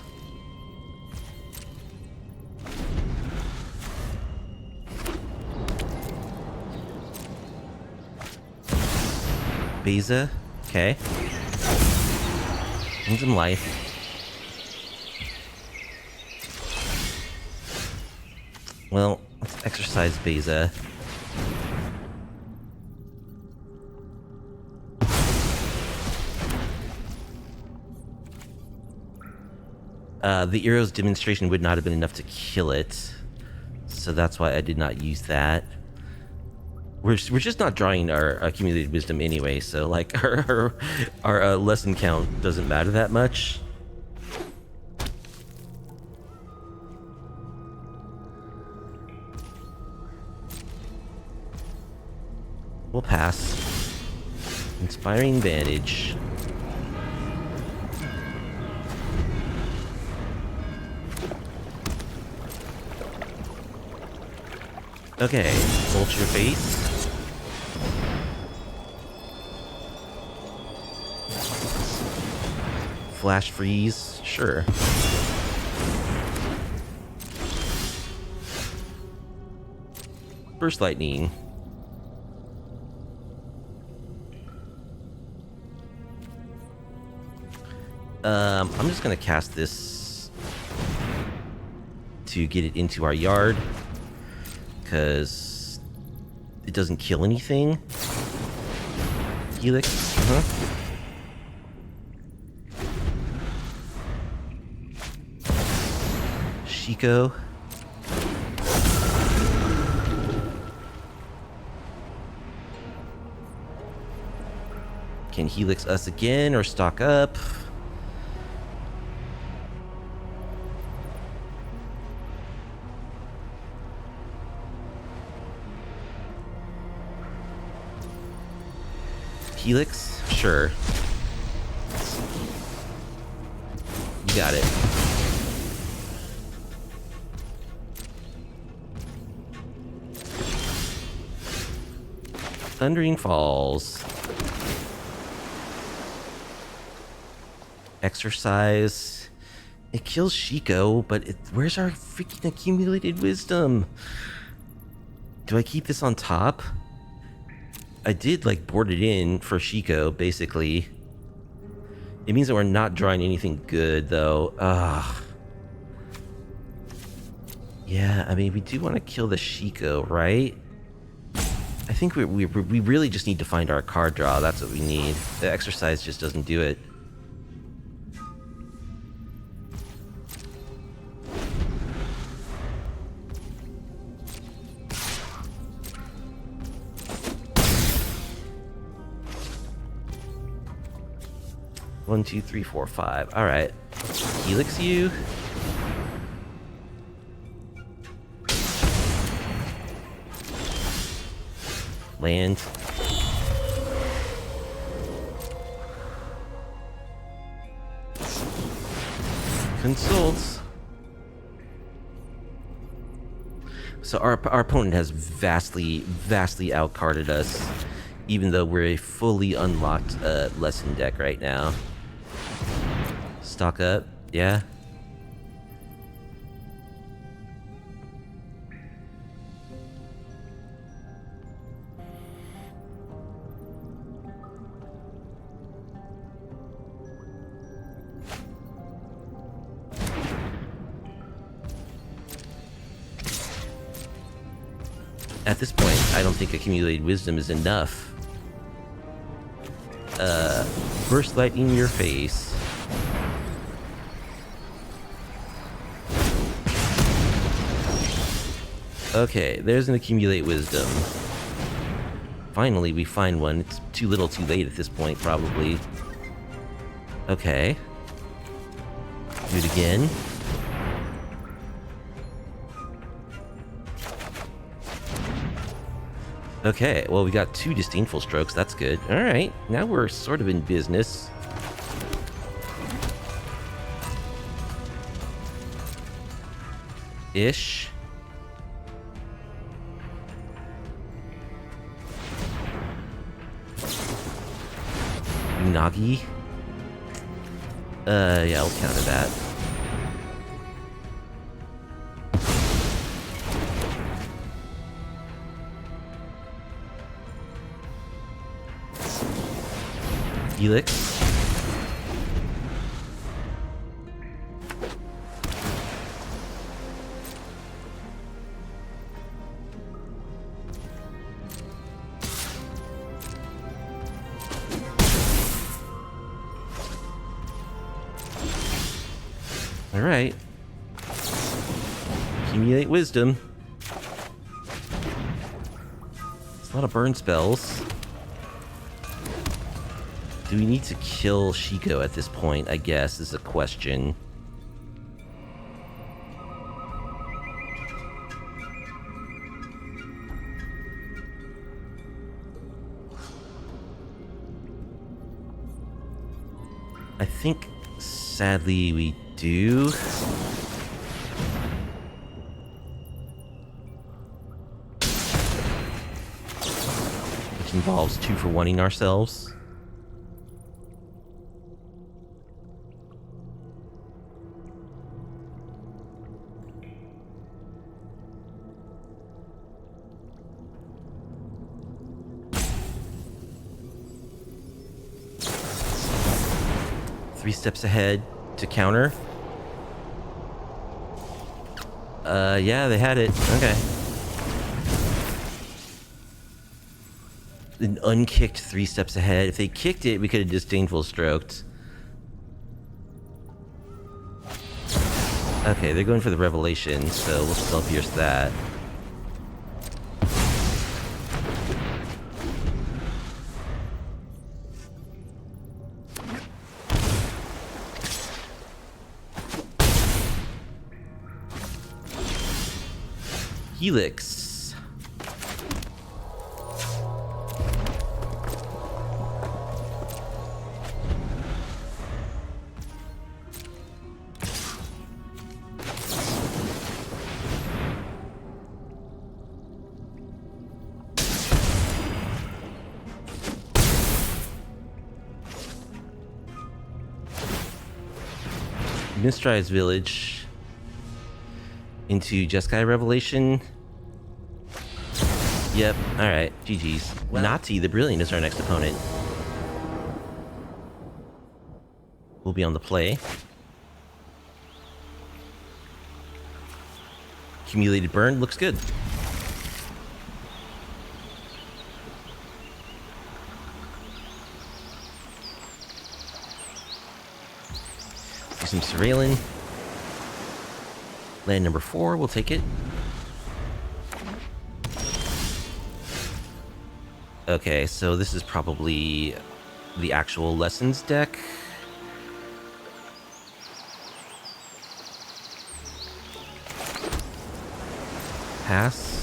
Beza. Okay. Need some life. Well, let's exercise Beza. The Iroh's demonstration would not have been enough to kill it, so that's why I did not use that. We're just not drawing our accumulated wisdom anyway, so like our lesson count doesn't matter that much. We'll pass. Inspiring Vantage. Okay, Vulture Face. Flash Freeze, sure. Burst Lightning. I'm just gonna cast this to get it into our yard, because it doesn't kill anything. Helix, Shiko. Can Helix us again or stock up? Helix? Sure. You got it. Thundering Falls. Exercise. It kills Shiko, but where's our freaking accumulated wisdom? Do I keep this on top? I did, like, board it in for Shiko, basically. It means that we're not drawing anything good, though. Ugh. Yeah, I mean, we do want to kill the Shiko, right? I think we really just need to find our card draw. That's what we need. The exercise just doesn't do it. One, two, three, four, five. All right. Helix you. Land. Consults. So our opponent has vastly outcarded us, even though we're a fully unlocked lesson deck right now. Stock up, yeah. At this point, I don't think accumulated wisdom is enough. Burst lightning in your face. Okay, there's an accumulate wisdom. Finally, we find one. It's too little too late at this point, probably. Okay. Do it again. Okay, well, we got 2 disdainful strokes. That's good. All right, now we're sort of in business. Ish. Nagi. Yeah, I'll counter that. Helix. All right. Accumulate wisdom. It's a lot of burn spells. Do we need to kill Shiko at this point, I guess, is a question. I think, sadly, we do. Which involves 2-for-1ing ourselves. Three steps ahead to counter. Yeah, they had it. Okay. An unkicked 3 steps ahead. If they kicked it, we could have disdainful stroked. Okay, they're going for the revelation, so we'll spell pierce that. Helix. Mistrise Village into Jeskai Revelation. Yep, alright, GG's. Well, Nazi the Brilliant is our next opponent. We'll be on the play. Accumulated burn looks good. Do some surveilling. Land number 4, we'll take it. Okay, so this is probably the actual lessons deck. Pass.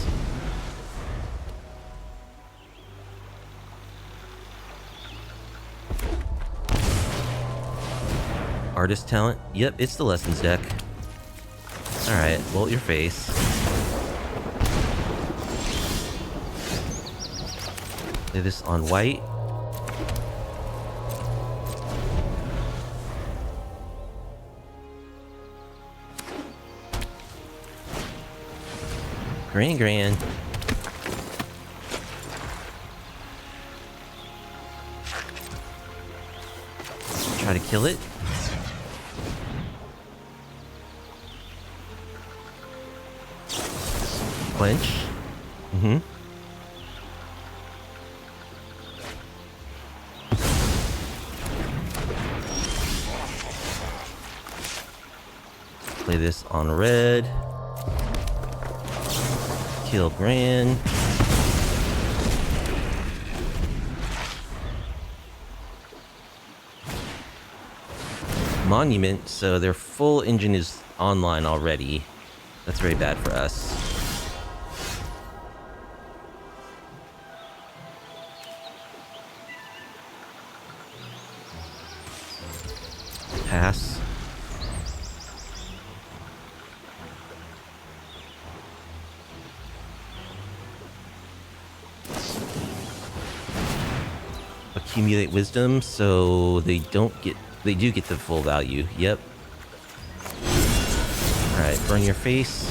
Artist talent. Yep, it's the lessons deck. Alright, bolt your face. Play this on white. Grand. Try to kill it. Quench. Play this on red. Kill Gran. Monument, so their full engine is online already. That's very bad for us. Pass. Accumulate wisdom, so they do get the full value. Yep. Alright, burn your face.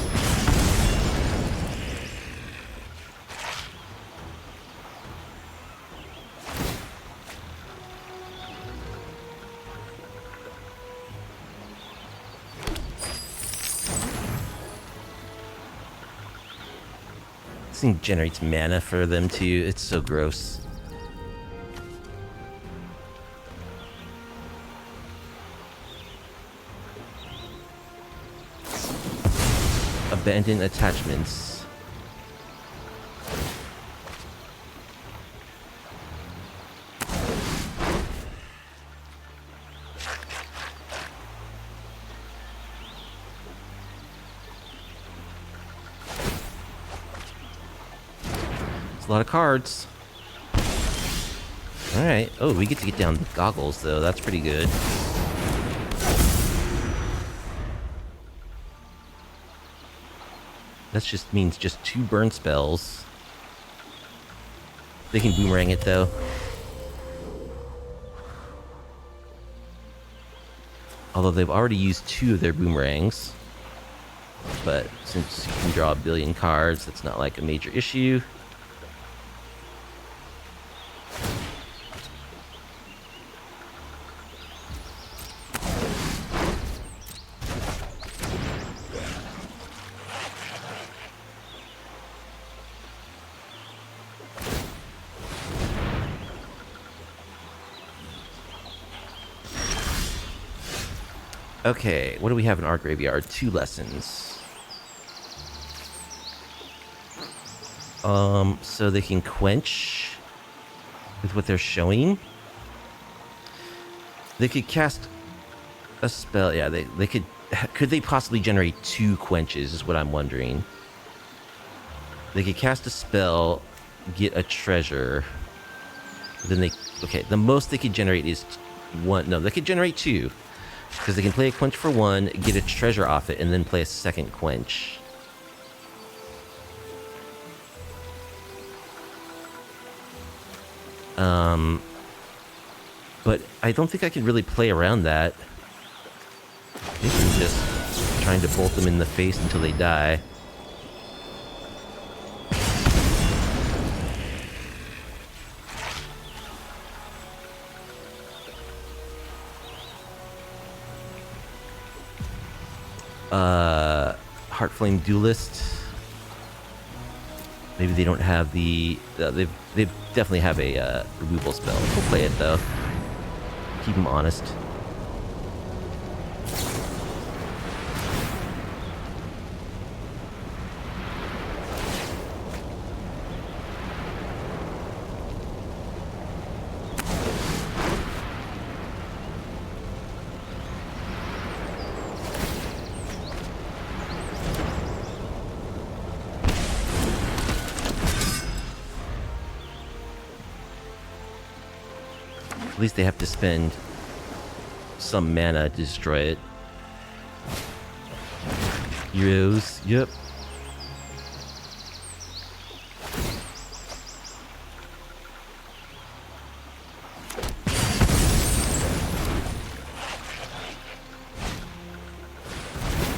This thing generates mana for them too. It's so gross. Abandon attachments. It's a lot of cards. Alright. Oh, we get to get down the goggles though. That's pretty good. That just means just 2 burn spells. They can boomerang it though. Although they've already used 2 of their boomerangs. But since you can draw a billion cards, that's not like a major issue. Okay, what do we have in our graveyard? 2 lessons. So they can quench with what they're showing. They could cast a spell. Yeah, they could they possibly generate 2 quenches is what I'm wondering. They could cast a spell, get a treasure. Then the most they could generate is 1. No, they could generate 2. Because they can play a quench for 1, get a treasure off it, and then play a second quench. But I don't think I can really play around that. I think I'm just trying to bolt them in the face until they die. Heartflame Duelist. Maybe they don't have the... they definitely have a removal spell. We'll play it, though. Keep them honest. least they have to spend some mana to destroy it. Heroes, yep.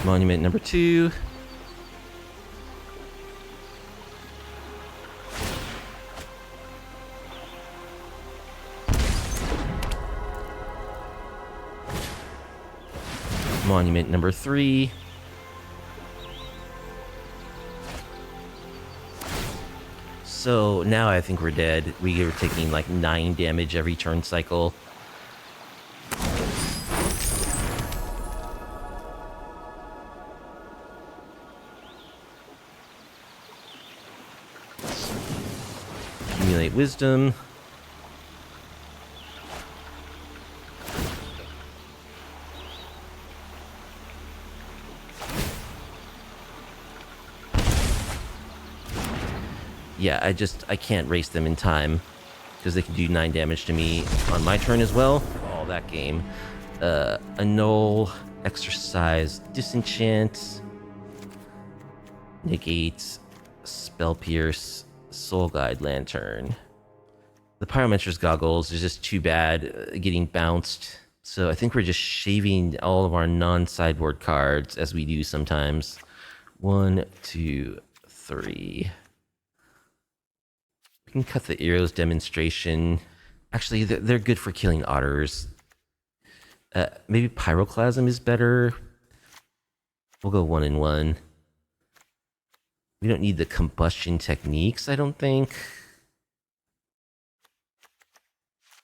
Monument number 2. Monument number 3. So now I think we're dead. We are taking like 9 damage every turn cycle. Accumulate wisdom. Yeah, I can't race them in time because they can do 9 damage to me on my turn as well. Oh, that game. Annul, exercise, disenchant, negate, spell pierce, soul guide lantern. The pyromancer's goggles is just too bad getting bounced. So I think we're just shaving all of our non-sideboard cards as we do sometimes. 1, 2, 3. We can cut the Iroh's demonstration. Actually, they're good for killing otters. Maybe Pyroclasm is better. We'll go 1 and 1. We don't need the combustion techniques, I don't think.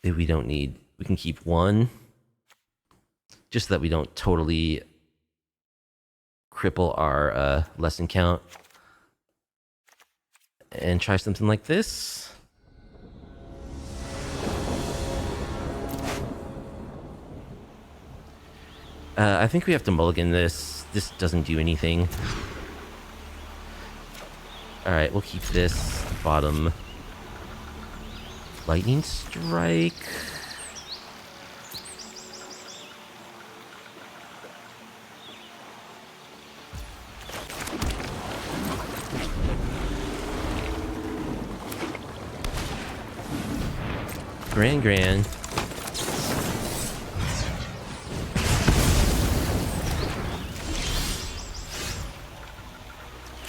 Maybe we don't need... We can keep 1. Just so that we don't totally cripple our lesson count. And try something like this. I think we have to mulligan this. This doesn't do anything. Alright, we'll keep this bottom. Lightning strike. Grand.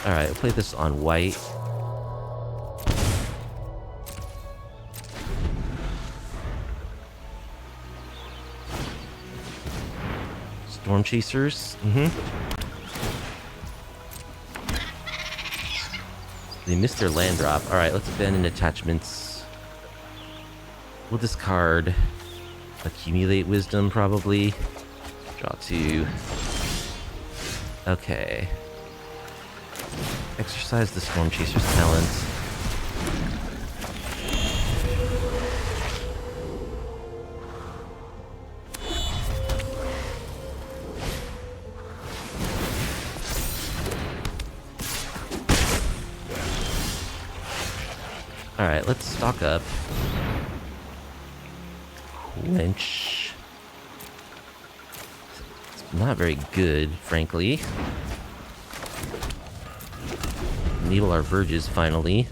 Alright, we'll play this on white. Storm Chasers. They missed their land drop. Alright, let's abandon attachments. We'll discard Accumulate Wisdom, probably. Draw 2. Okay. Exercise the Storm Chaser's talent. Alright, let's stock up. Quench. It's not very good, frankly. Enable our verges, finally.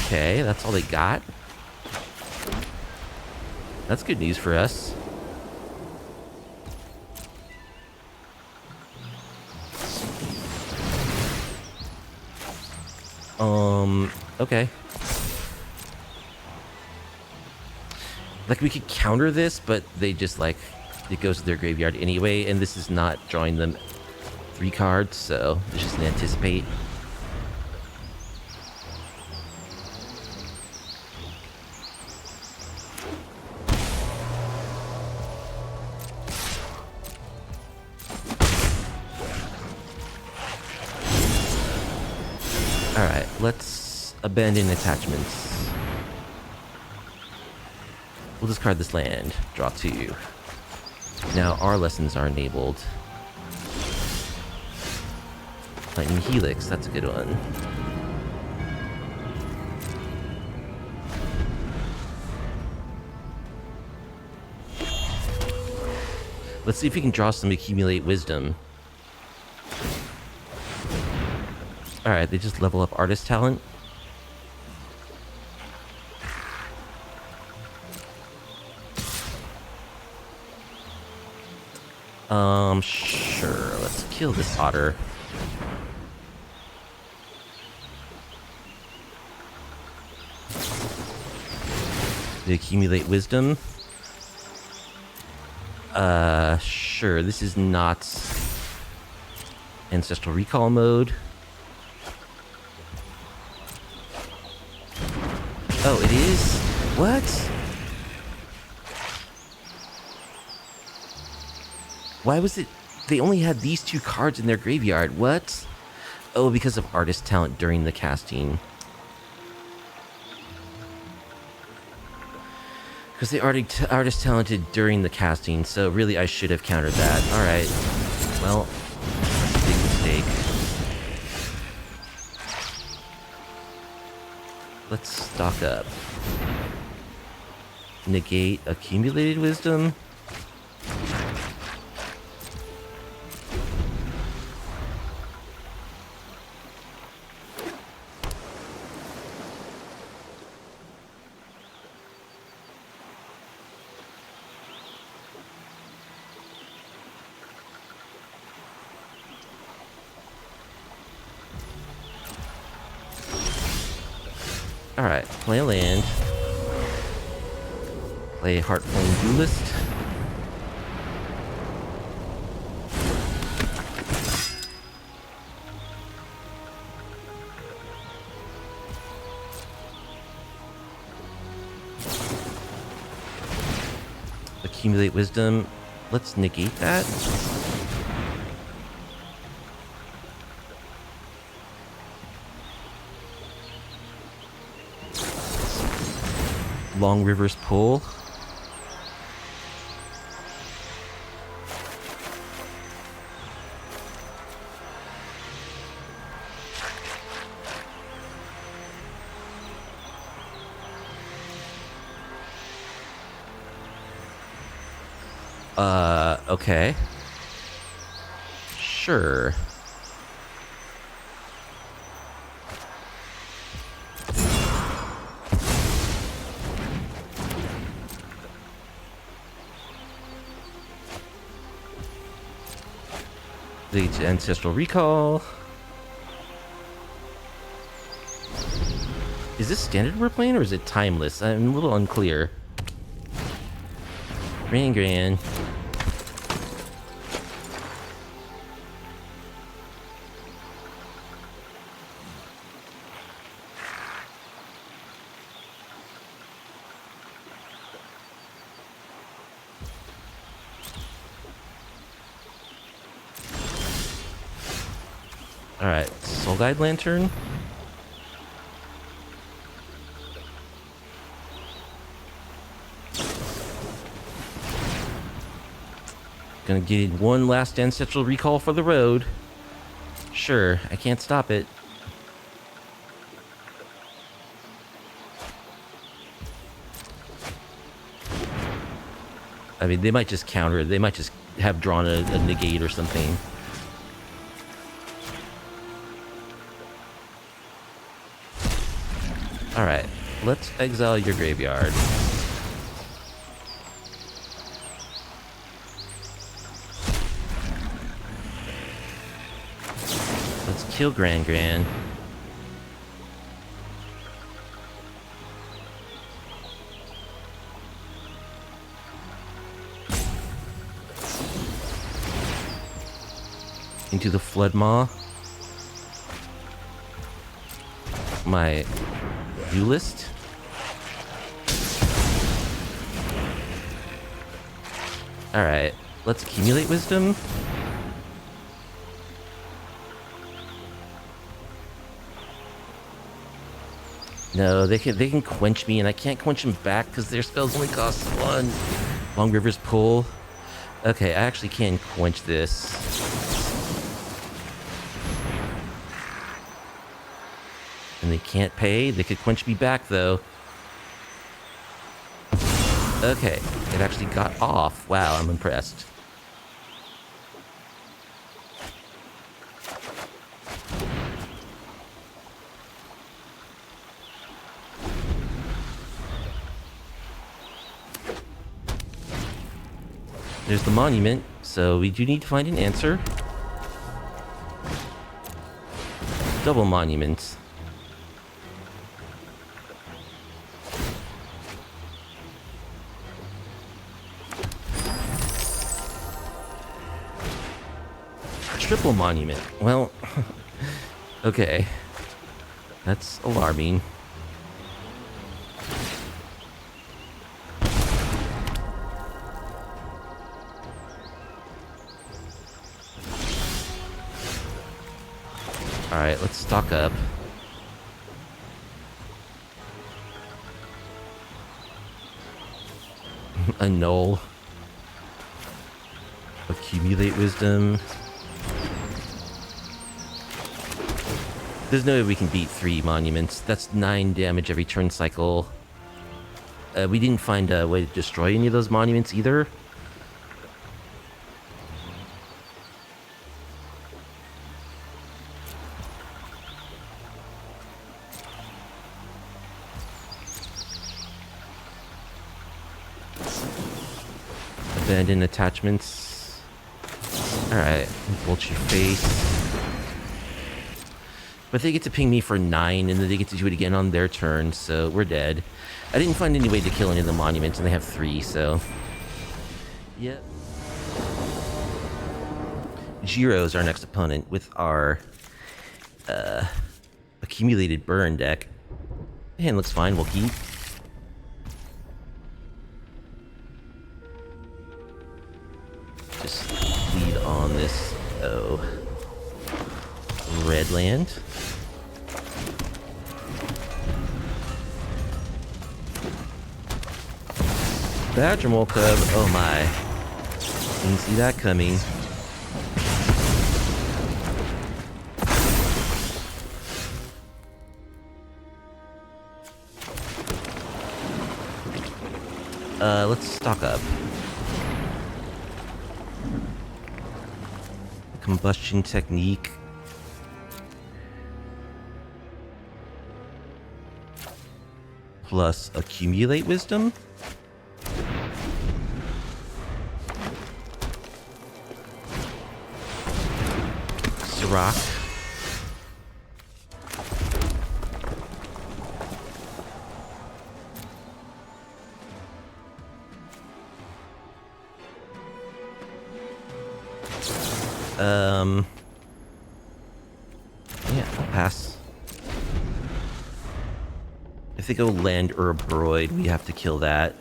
Okay, that's all they got. That's good news for us. Okay. Like, we could counter this, but they just, like, it goes to their graveyard anyway, and this is not drawing them 3 cards, so it's just an anticipate. Alright, let's abandon attachments. We'll discard this land. Draw 2. Now our lessons are enabled. Lightning Helix, that's a good one. Let's see if we can draw some Accumulate Wisdom. Alright, they just level up Artist Talent. Sure. Let's kill this otter. They accumulate wisdom. Sure. This is not Ancestral Recall mode. Oh, it is? What? Why was it... They only had these two cards in their graveyard. What? Oh, because of Artist Talent during the casting. Because they Artist Talented during the casting, so really I should have countered that. Alright. Well, big mistake. Let's stock up. Negate Accumulated Wisdom. Alright, play a land. Play Heartflame Duelist. Accumulate Wisdom. Let's negate that. Long River's Pull. Okay. Sure. Lead to Ancestral Recall. Is this standard we're playing or is it timeless? I'm a little unclear. Gran. Alright, Soul Guide Lantern. Gonna get one last Ancestral Recall for the road. Sure, I can't stop it. I mean, they might just counter it. They might just have drawn a negate or something. Alright, let's exile your graveyard. Let's kill Gran. Into the Flood Maw. My Duelist. Alright, let's accumulate wisdom. No, they can quench me, and I can't quench them back because their spells only cost one. Long River's Pull. Okay, I actually can quench this. And they can't pay. They could quench me back, though. Okay, it actually got off. Wow, I'm impressed. There's the monument, so we do need to find an answer. Double monuments. Triple monument. Well, okay. That's alarming. Alright, let's stock up. Annul. Accumulate wisdom. There's no way we can beat 3 monuments. That's 9 damage every turn cycle. We didn't find a way to destroy any of those monuments either. Abandon attachments. Alright, bolt your face. But they get to ping me for 9, and then they get to do it again on their turn, so we're dead. I didn't find any way to kill any of the monuments, and they have 3, so... Yep. Jiro's our next opponent with our accumulated burn deck. Hand looks fine, we'll keep. Just lead on this, red land. Badger Mole Cub, oh my. Didn't see that coming. Let's stock up. Combustion Technique. Plus accumulate wisdom. Rock. Yeah, I'll pass. If they go land or a broid, we have to kill that.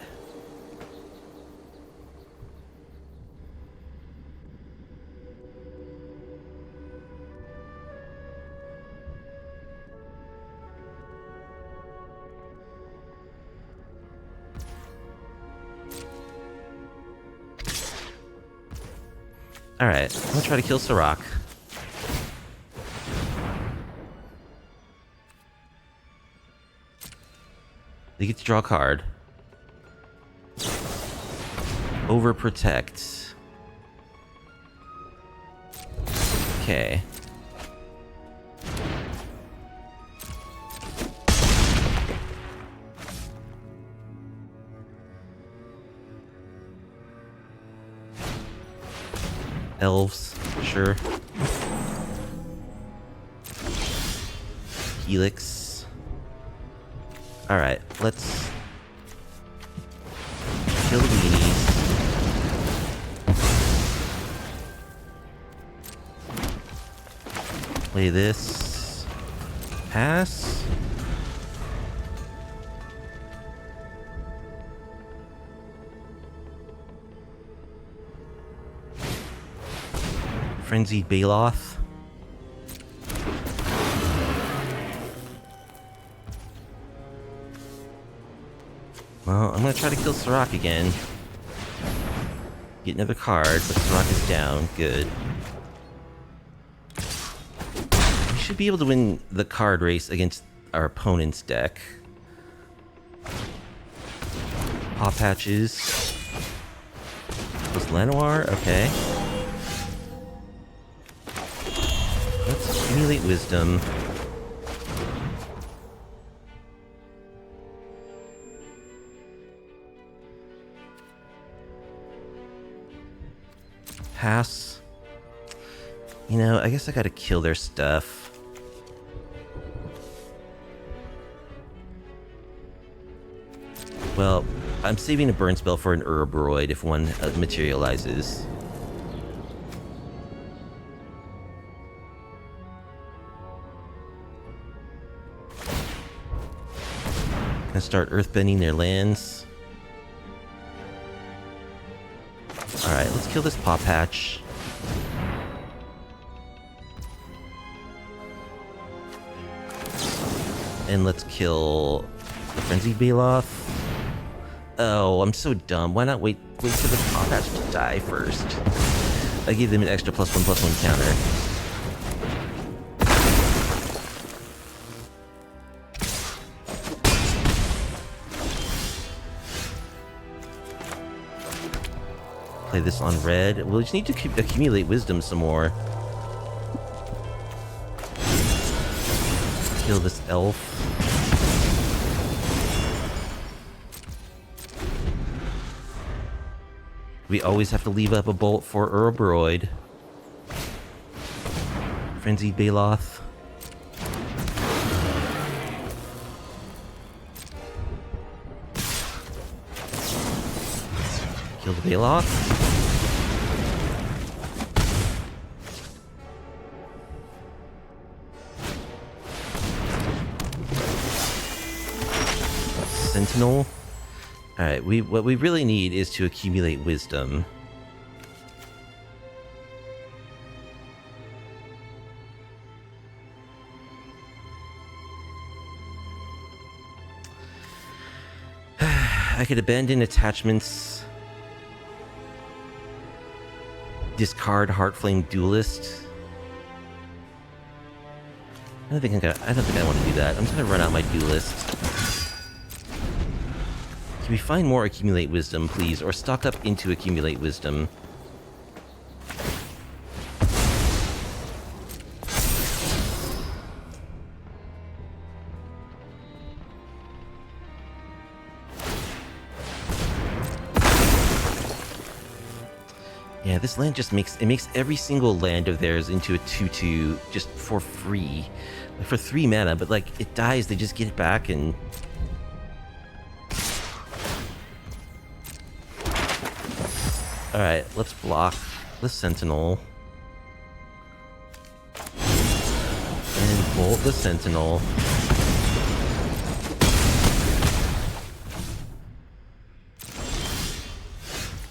Alright, I'm gonna try to kill Sirach. They get to draw a card. Overprotect. Okay. Elves, sure. Helix. Alright, let's kill the weenies. Play this. Pass. Frenzied Baloth. Well, I'm gonna try to kill Sirach again. Get another card, but Sirach is down. Good. We should be able to win the card race against our opponent's deck. Paw Patches. Was Lenoir? Okay. Let's accumulate wisdom. Pass. You know, I guess I gotta kill their stuff. Well, I'm saving a burn spell for an Uroboroid if one materializes. Gonna start earthbending their lands. Alright, let's kill this Paw Patch. And let's kill the Frenzied Baloth. Oh, I'm so dumb. Why not wait for the Paw Patch to die first? I gave them an extra +1/+1 counter. Play this on red. We'll just need to accumulate wisdom some more. Kill this elf. We always have to leave up a bolt for Uroboroid. Frenzied Baloth. Kill the Baloth. Sentinel. Alright, what we really need is to accumulate wisdom. I could abandon attachments. Discard Heartflame Duelist. I don't think I want to do that. I'm just gonna run out my Duelist. Can we find more Accumulate Wisdom, please? Or stock up into Accumulate Wisdom? Yeah, this land just makes every single land of theirs into a 2/2 just for free. Like for 3 mana, but like it dies, they just get it back and alright, let's block the Sentinel. And bolt the Sentinel.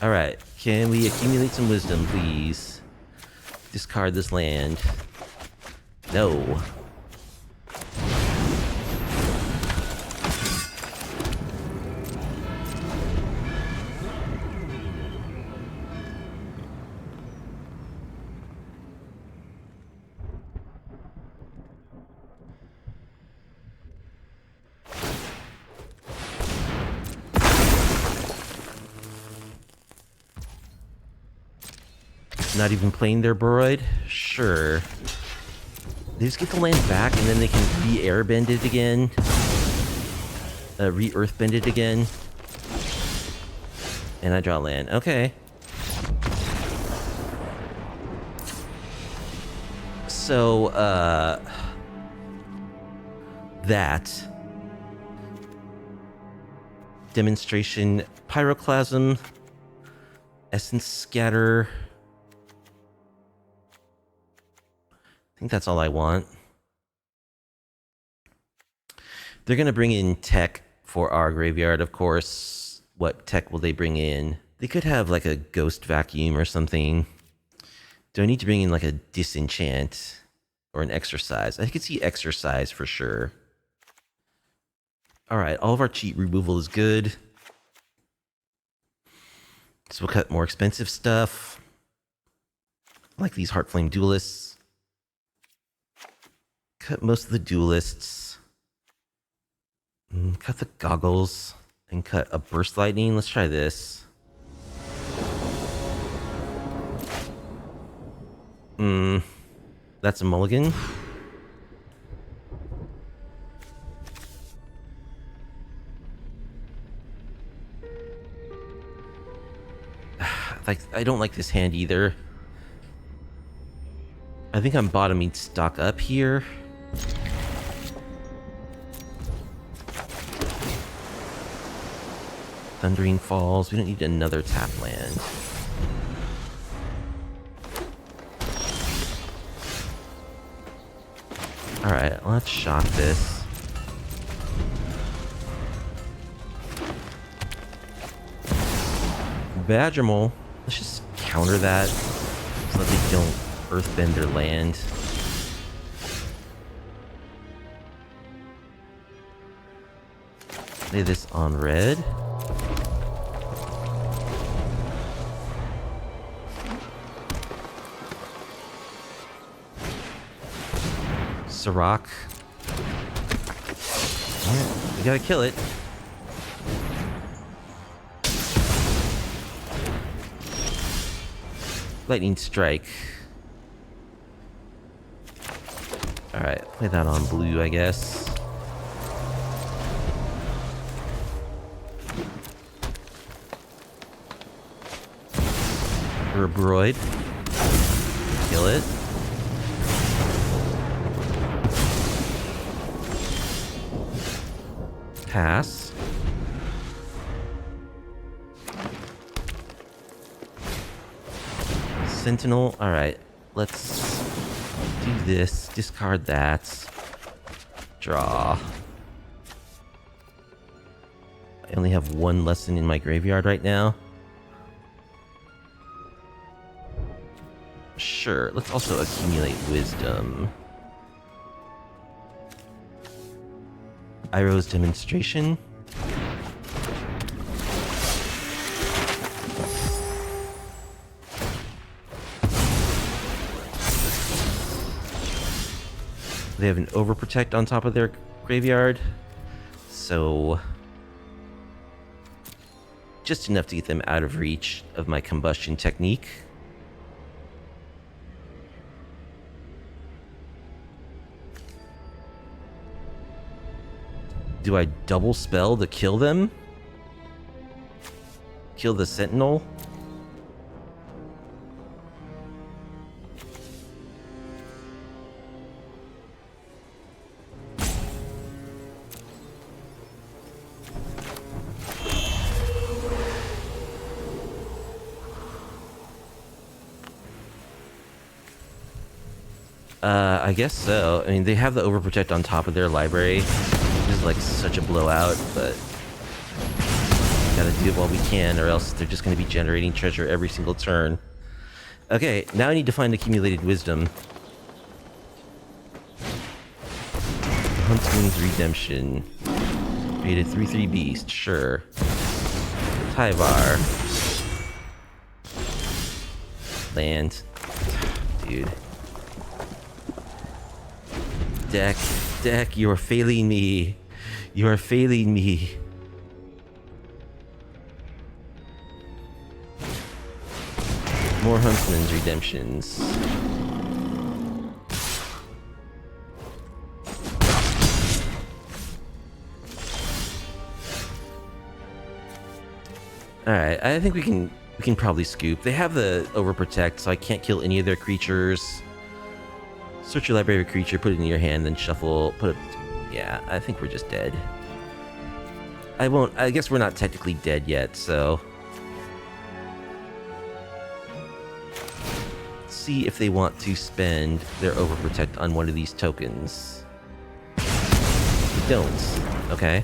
Alright, can we accumulate some wisdom, please? Discard this land. No. Not even playing their Boroid? Sure. They just get the land back and then they can re-airbend it again. Re-earthbend it again. And I draw land. Okay. So, that. Demonstration, Pyroclasm, Essence Scatter. I think that's all I want. They're going to bring in tech for our graveyard, of course. What tech will they bring in? They could have like a Ghost Vacuum or something. Do I need to bring in like a Disenchant or an Exercise? I could see Exercise for sure. Alright, all of our cheat removal is good. So we'll cut more expensive stuff. Like these Heartflame Duelists. Cut most of the Duelists. Cut the goggles and cut a burst lightning. Let's try this. That's a mulligan. I don't like this hand either. I think I'm bottoming stock up here. Thundering Falls. We don't need another tap land. Alright, let's shock this. Badgermole. Let's just counter that so that they don't earthbend their land. Play this on red. Sirach. We gotta kill it. Lightning Strike. Alright, play that on blue, I guess. Herbroid. Kill it. Pass. Sentinel. Alright, let's do this. Discard that. Draw. I only have one lesson in my graveyard right now. Sure, let's also accumulate wisdom. Iroh's demonstration. They have an overprotect on top of their graveyard, so just enough to get them out of reach of my Combustion Technique. Do I double spell to kill them? Kill the Sentinel? I guess so. I mean, they have the overprotect on top of their library. This is like such a blowout, but gotta do it while we can, or else they're just gonna be generating treasure every single turn. Okay, now I need to find accumulated wisdom. Huntsman's Redemption. Create a 3/3 beast, sure. Tyvar. Land. Dude. Deck, you are failing me. You are failing me. More Huntsman's Redemptions. Alright, I think we can probably scoop. They have the overprotect, so I can't kill any of their creatures. Search your library of a creature, put it in your hand, then shuffle, put it... Yeah, I think we're just dead. I guess we're not technically dead yet, so... Let's see if they want to spend their overprotect on one of these tokens. They don't. Okay.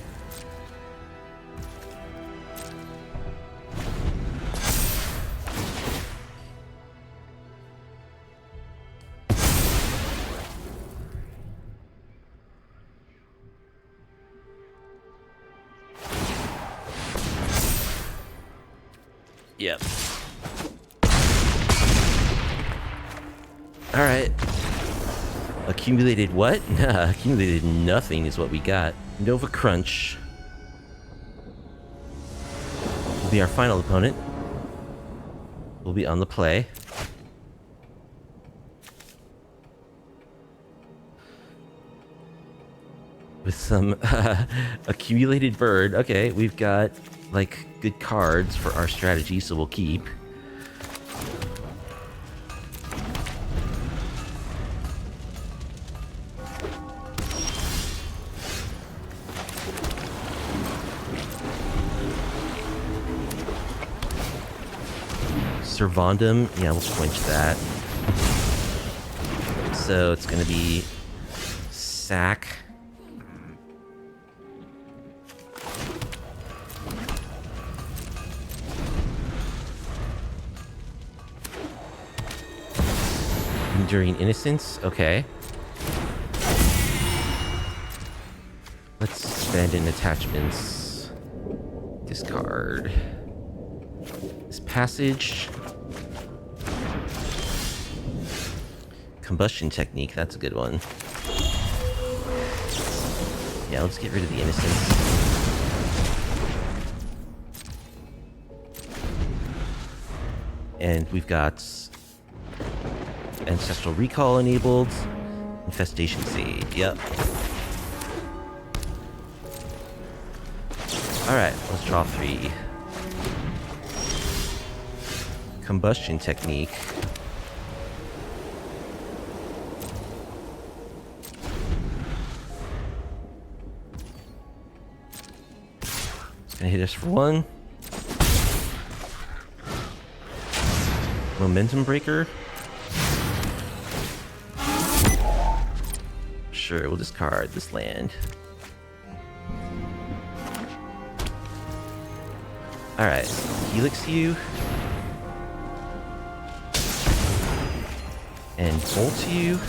Yep. Alright. Accumulated what? Accumulated nothing is what we got. Nova Crunch will be our final opponent. Will be on the play. With some accumulated bird. Okay, we've got, like, good cards for our strategy, so we'll keep. Servandum, yeah, we'll quench that. So it's gonna be sack. Enduring Innocence, okay. Let's spend in attachments. Discard. This passage. Combustion Technique, that's a good one. Yeah, let's get rid of the Innocence. And we've got Ancestral Recall enabled. Infestation Save, yep. Alright, let's draw 3. Combustion Technique. It's gonna hit us for 1. Momentum Breaker. Sure, we'll discard this land. Alright, Helix you. And Bolt you.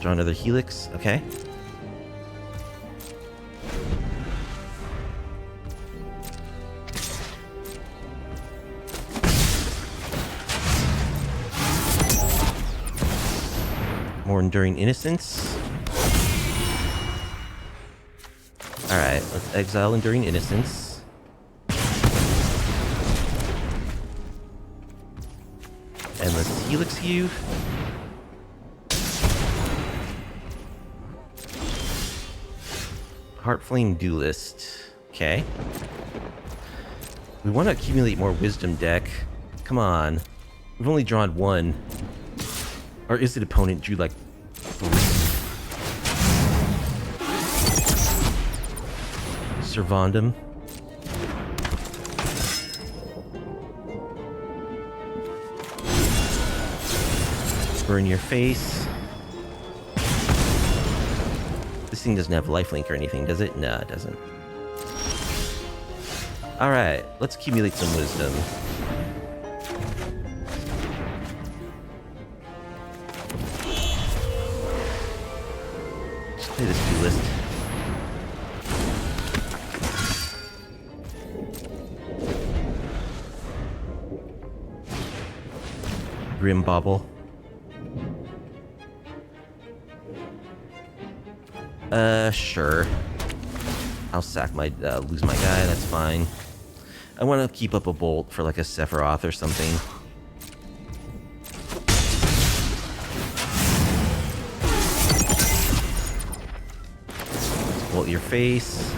Draw another Helix, okay. More Enduring Innocence. Alright, let's exile Enduring Innocence. And let's Helix you. Heartflame Duelist. Okay. We want to accumulate more Wisdom deck. Come on. We've only drawn 1. Or is it opponent drew like 3? Servandum. Burn your face. This thing doesn't have lifelink or anything, does it? No, it doesn't. Alright, let's accumulate some wisdom. Let's play this duelist. Grim Bobble. Sure. I'll sack my, lose my guy, that's fine. I want to keep up a bolt for like a Sephiroth or something. Bolt your face.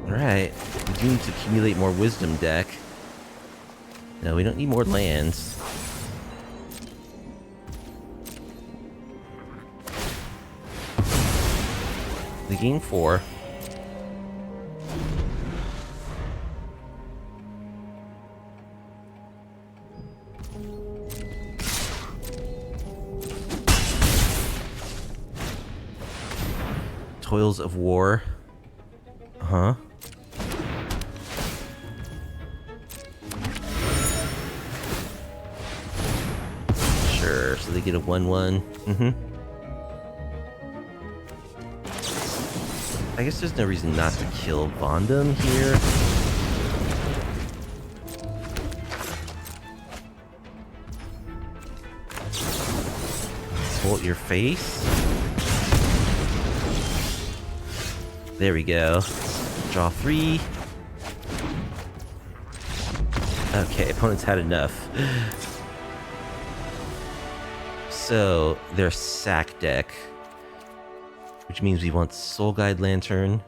Alright, we do need to accumulate more wisdom deck. No, we don't need more lands. We gain 4. Toils of War. Uh-huh. Sure, so they get a 1/1. Mm-hmm. I guess there's no reason not to kill Vondum here. Bolt your face. There we go. Draw 3. Okay, opponent's had enough. So, their sack deck. Which means we want Soul Guide Lantern.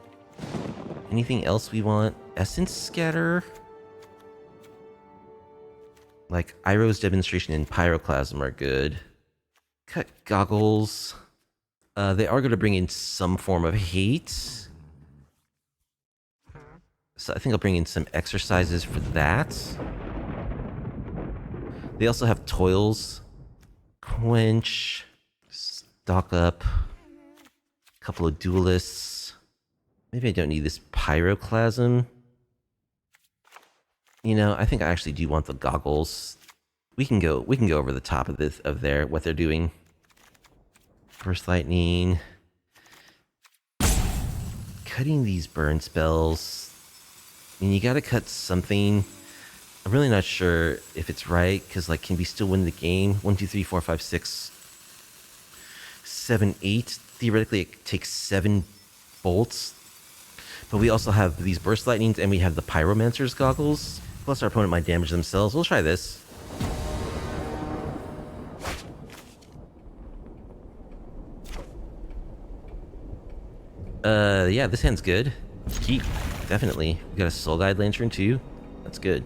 Anything else we want? Essence Scatter? Like, Iroh's Demonstration and Pyroclasm are good. Cut Goggles. They are going to bring in some form of hate. So I think I'll bring in some exercises for that. They also have Toils. Quench. Stock up. A couple of Duelists. Maybe I don't need this Pyroclasm. You know, I think I actually do want the Goggles. We can go over the top of this what they're doing. First Lightning. Cutting these burn spells. I mean, you gotta cut something. I'm really not sure if it's right, because, like, can we still win the game? 1, 2, 3, 4, 5, 6, 7, 8. Theoretically, it takes 7 bolts. But we also have these Burst Lightnings, and we have the Pyromancer's Goggles. Plus, our opponent might damage themselves. We'll try this. Yeah, this hand's good. Keep, definitely. We got a Soul Guide Lantern, too. That's good.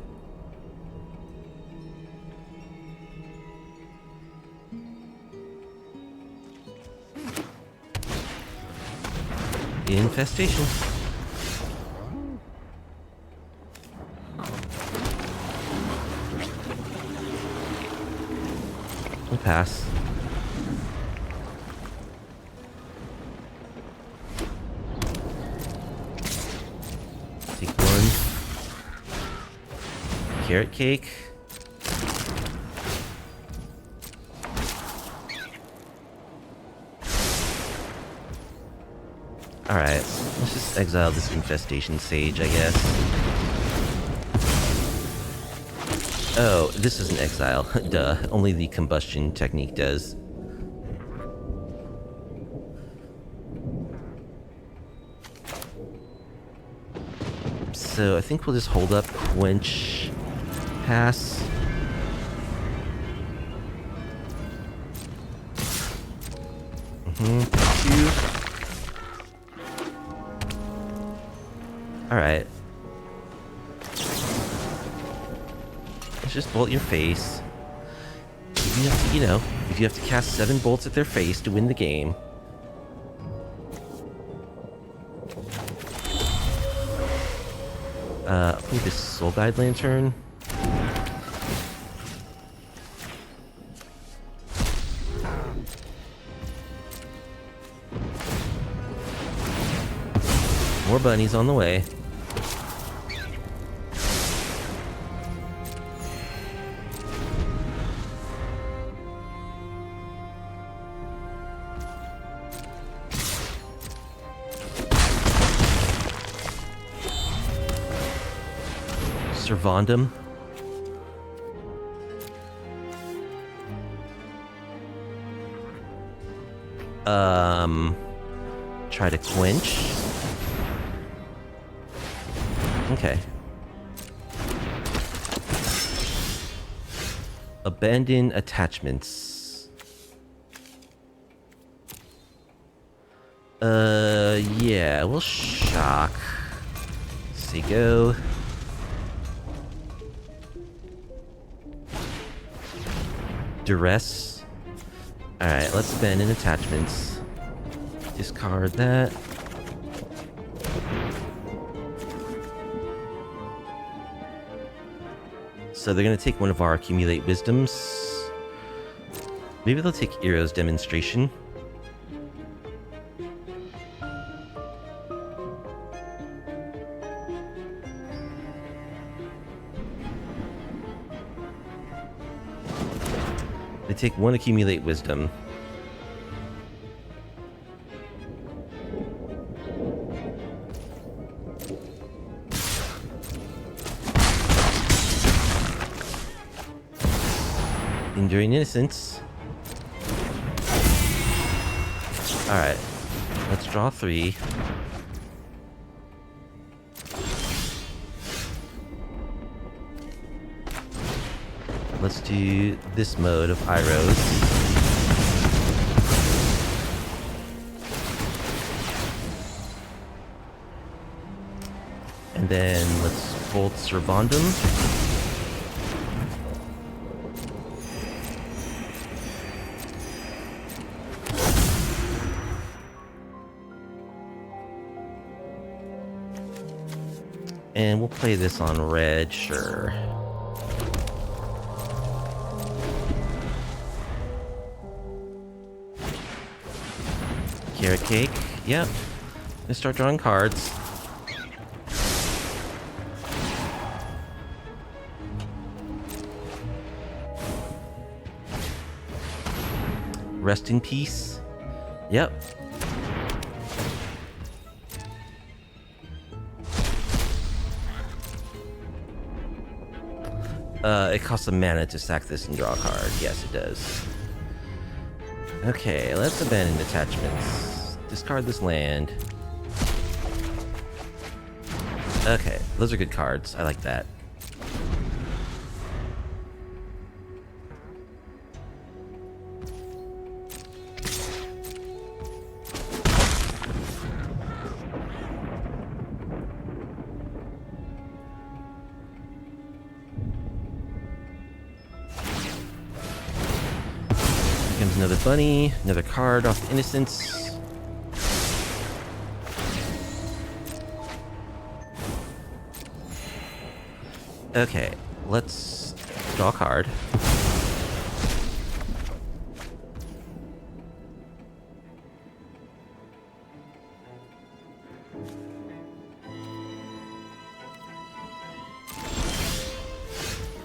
Infestation. We'll pass. Take 1. Carrot Cake. Alright, let's just exile this Infestation Sage, I guess. Oh, this is an exile. Duh. Only the Combustion Technique does. So I think we'll just hold up, Quench, pass. Two. Alright. Let's just bolt your face. If you have to, you know, if you have to cast 7 bolts at their face to win the game. Ooh, this Soul Guide Lantern. More bunnies on the way. Servandum. Try to quench. Okay. Abandon attachments. Yeah, we'll shock. Say go. Duress. Alright, let's abandon attachments. Discard that. So they're going to take one of our Accumulate Wisdoms. Maybe they'll take Iroh's Demonstration. They take 1 Accumulate Wisdom. Enduring Innocence. Alright. Let's draw 3. Let's do this mode of Irohs. And then let's Volt Servandum. And we'll play this on red, sure. Carrot Cake, yep. Let's start drawing cards. Rest in peace. Yep. It costs a mana to sack this and draw a card. Yes, it does. Okay, let's abandon attachments. Discard this land. Okay, those are good cards. I like that. Comes another bunny, another card off Innocence. Okay, let's draw a card.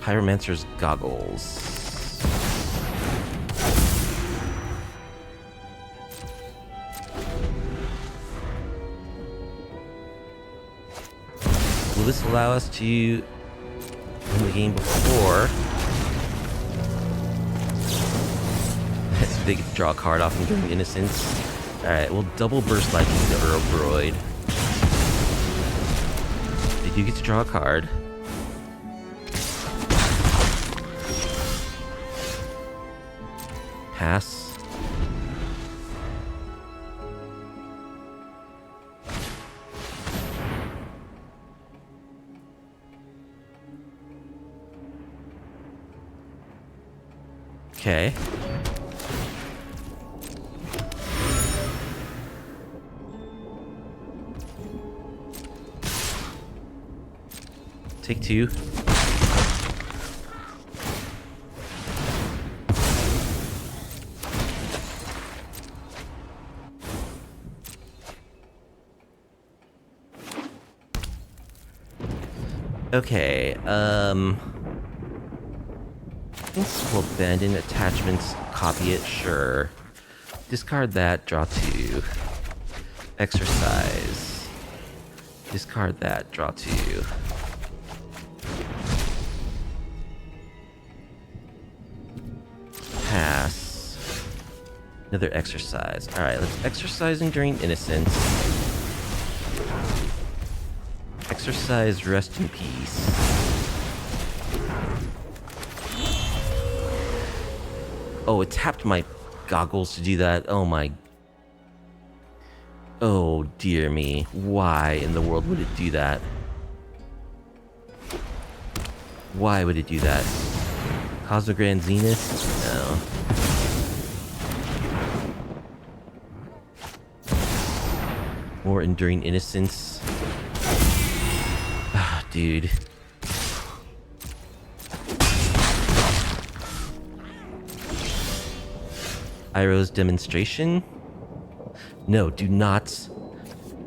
Pyromancer's Goggles. Will this allow us to win the game before? They get to draw a card off and during Innocence. Alright, we'll double Burst Lightning to Uroboid. They do get to draw a card. Pass. Okay. Take 2. Okay, we'll abandon attachments, copy it, sure. Discard that, draw 2. Exercise. Discard that, draw 2. Pass. Another exercise. Alright, let's exercise Enduring Innocence. Exercise Rest in Peace. Oh, it tapped my goggles to do that. Oh my... Oh dear me. Why in the world would it do that? Why would it do that? Cosmogrand Zenith? No. More Enduring Innocence. Ah, dude. Iroh's Demonstration? No, do not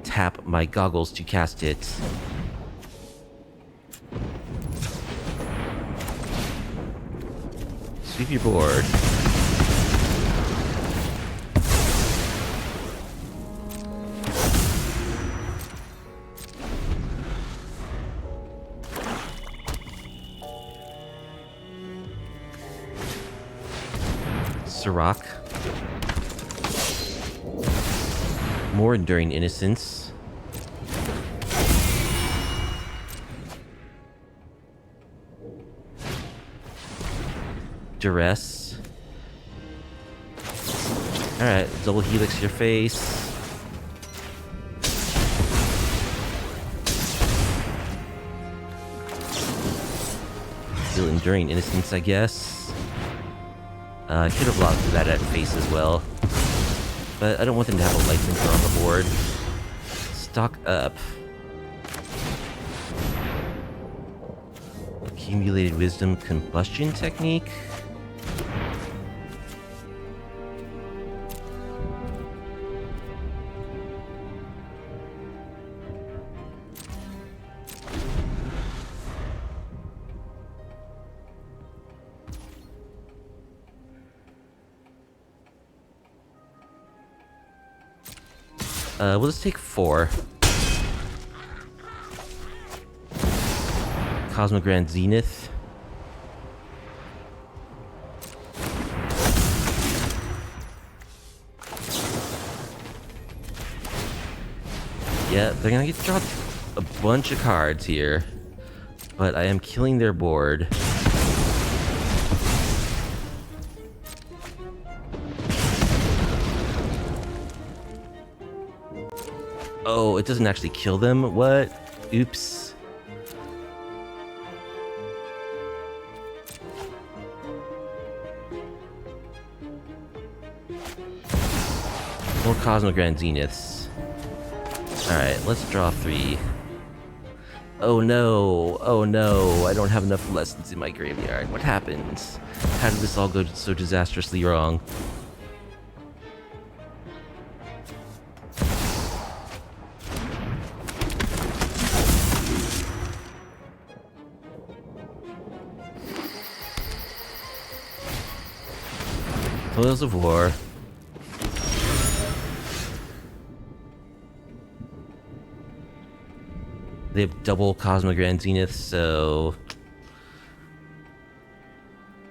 tap my goggles to cast it. Sweep your board. Sirach. More Enduring Innocence. Duress. Alright, double helix your face. Still Enduring Innocence, I guess. I could have lost that at face as well. But I don't want them to have a life linker on the board. Stock up. Accumulated Wisdom, Combustion Technique. We'll just take 4. Cosmogrand Zenith. Yeah, they're gonna get dropped a bunch of cards here. But I am killing their board. Oh, it doesn't actually kill them? What? Oops. More Cosmogrand Zeniths. Alright, let's draw 3. Oh no, oh no, I don't have enough lessons in my graveyard. What happened? How did this all go so disastrously wrong? Toils of War. They have double Cosmogrand Zenith, so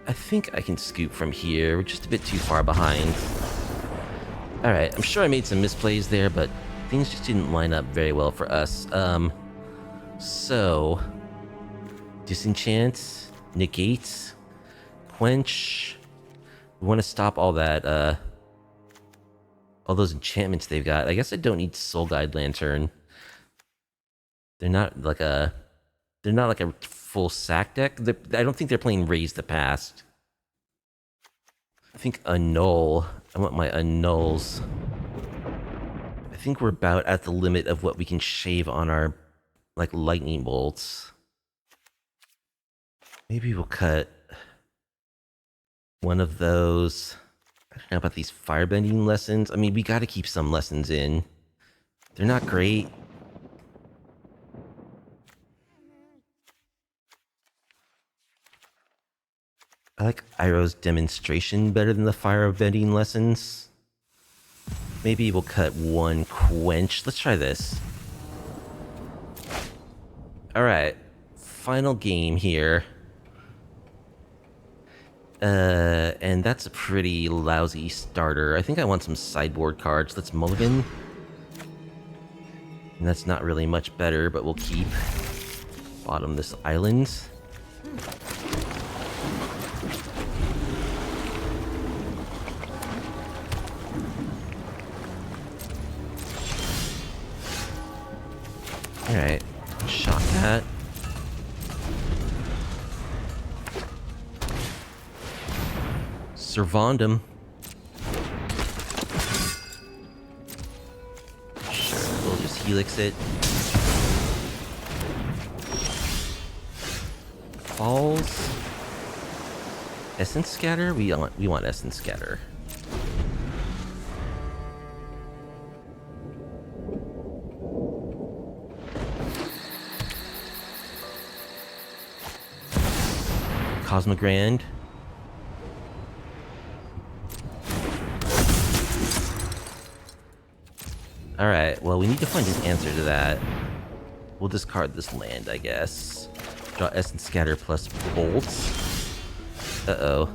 I think I can scoop from here. We're just a bit too far behind. Alright, I'm sure I made some misplays there, but things just didn't line up very well for us. So Disenchant, Negate, Quench. We want to stop all that, all those enchantments they've got. I guess I don't need Soul Guide Lantern. They're not like a full sack deck. I don't think they're playing Raise the Past. I think Annul. I want my Annuls. I think we're about at the limit of what we can shave on our, like, lightning bolts. Maybe we'll cut one of those. I don't know about these firebending lessons. I mean, we gotta keep some lessons in. They're not great. I like Iroh's demonstration better than the firebending lessons. Maybe we'll cut 1 quench. Let's try this. Alright. Final game here. And that's a pretty lousy starter. I think I want some sideboard cards. Let's mulligan. And that's not really much better, but we'll keep. Bottom this island. Alright, shot that. Servandum. Sure, we'll just helix it. Falls. Essence Scatter? We want Essence Scatter. Cosmogrand. Alright, well, we need to find an answer to that. We'll discard this land, I guess. Draw Essence Scatter plus Bolts. Uh-oh.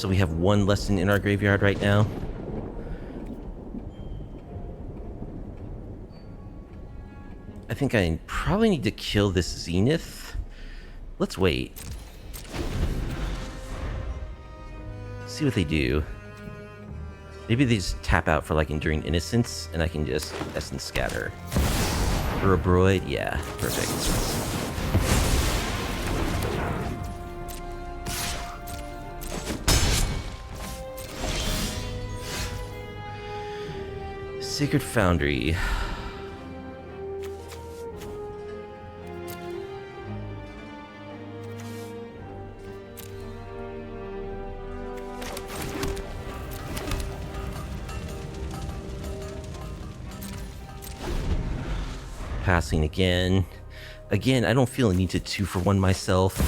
So we have one lesson in our graveyard right now. I think I probably need to kill this Zenith. Let's wait. See what they do. Maybe they just tap out for like Enduring Innocence, and I can just Essence Scatter. For a Broid, yeah, perfect. Sacred Foundry. Passing again. Again, I don't feel a need to 2-for-1 myself.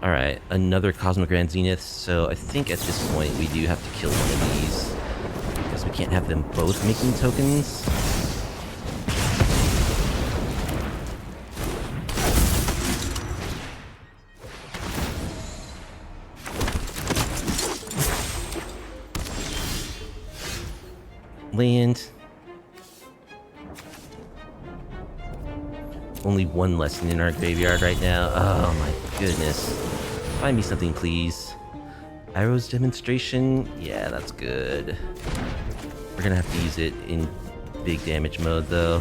Alright, another Cosmic Grand Zenith, so I think at this point we do have to kill one of these. Because we can't have them both making tokens. Land. Only one lesson in our graveyard right now. Oh my goodness. Find me something, please. Iroh's Demonstration. Yeah, that's good. We're gonna have to use it in big damage mode, though.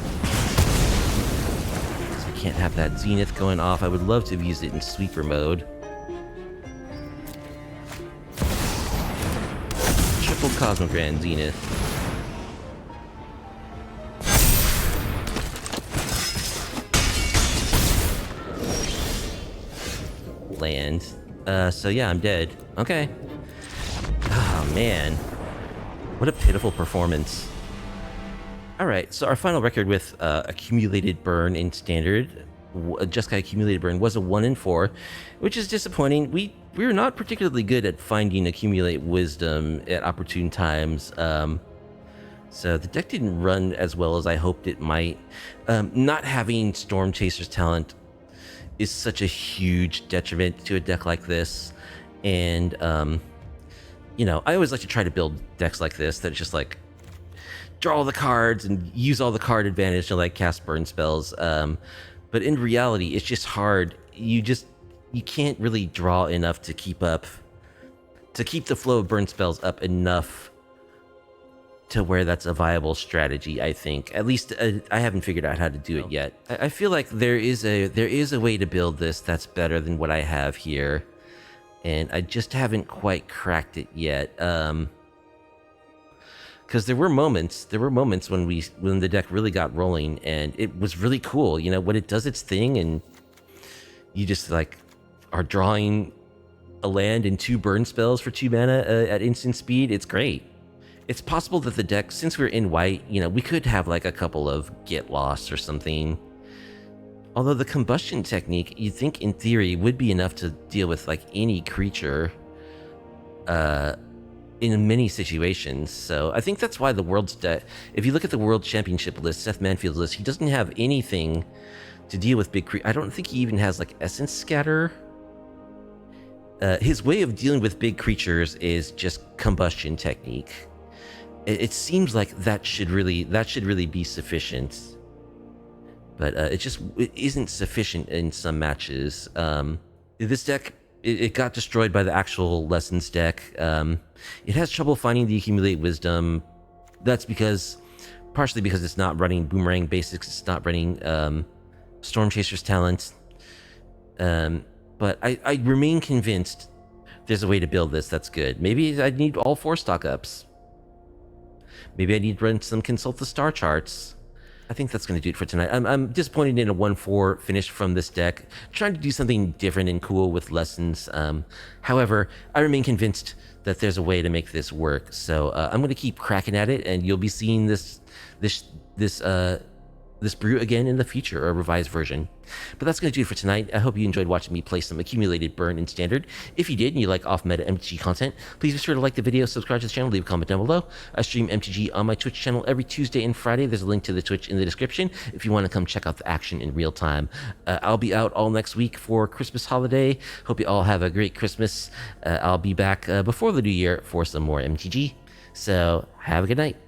Because we can't have that Zenith going off. I would love to have used it in sweeper mode. Triple Cosmo Grand Zenith. Land. So yeah, I'm dead. Okay. Oh, man. What a pitiful performance. Alright, so our final record with accumulated burn in standard, Jeskai accumulated burn, was a 1-4, which is disappointing. We were not particularly good at finding accumulate wisdom at opportune times. So the deck didn't run as well as I hoped it might. Not having Storm Chaser's talent is such a huge detriment to a deck like this. And, you know, I always like to try to build decks like this that just like draw all the cards and use all the card advantage to like cast burn spells. But in reality, it's just hard. You can't really draw enough to keep the flow of burn spells up enough to where that's a viable strategy, I think. At least I haven't figured out how to do it yet. I feel like there is a way to build this that's better than what I have here, and I just haven't quite cracked it yet. Because there were moments when the deck really got rolling, and it was really cool. You know, when it does its thing, and you just like are drawing a land and 2 burn spells for 2 mana at instant speed. It's great. It's possible that the deck, since we're in white, you know, we could have like a couple of get lost or something. Although the Combustion Technique, you'd think in theory, would be enough to deal with like any creature in many situations. So I think that's why the World's deck, if you look at the World Championship list, Seth Manfield's list, he doesn't have anything to deal with big creatures. I don't think he even has like Essence Scatter. His way of dealing with big creatures is just Combustion Technique. It seems like that should really be sufficient, but it isn't sufficient in some matches. This deck, it got destroyed by the actual Lessons deck. It has trouble finding the Accumulate Wisdom. That's partially because it's not running Boomerang Basics. It's not running Storm Chaser's talent. But I remain convinced there's a way to build this that's good. Maybe I need all 4 stock ups. Maybe I need to run some Consult the Star charts. I think that's going to do it for tonight. I'm disappointed in a 1-4 finish from this deck. Trying to do something different and cool with Lessons. However, I remain convinced that there's a way to make this work. So I'm going to keep cracking at it, and you'll be seeing this this brew again in the future, or a revised version. But that's going to do it for tonight. I hope you enjoyed watching me play some accumulated burn in standard. If you did and you like off-meta MTG content, please be sure to like the video, subscribe to the channel, leave a comment down below. I stream MTG on my Twitch channel every Tuesday and Friday. There's a link to the Twitch in the description if you want to come check out the action in real time. I'll be out all next week for Christmas holiday. Hope you all have a great Christmas. I'll be back before the new year for some more MTG. So have a good night.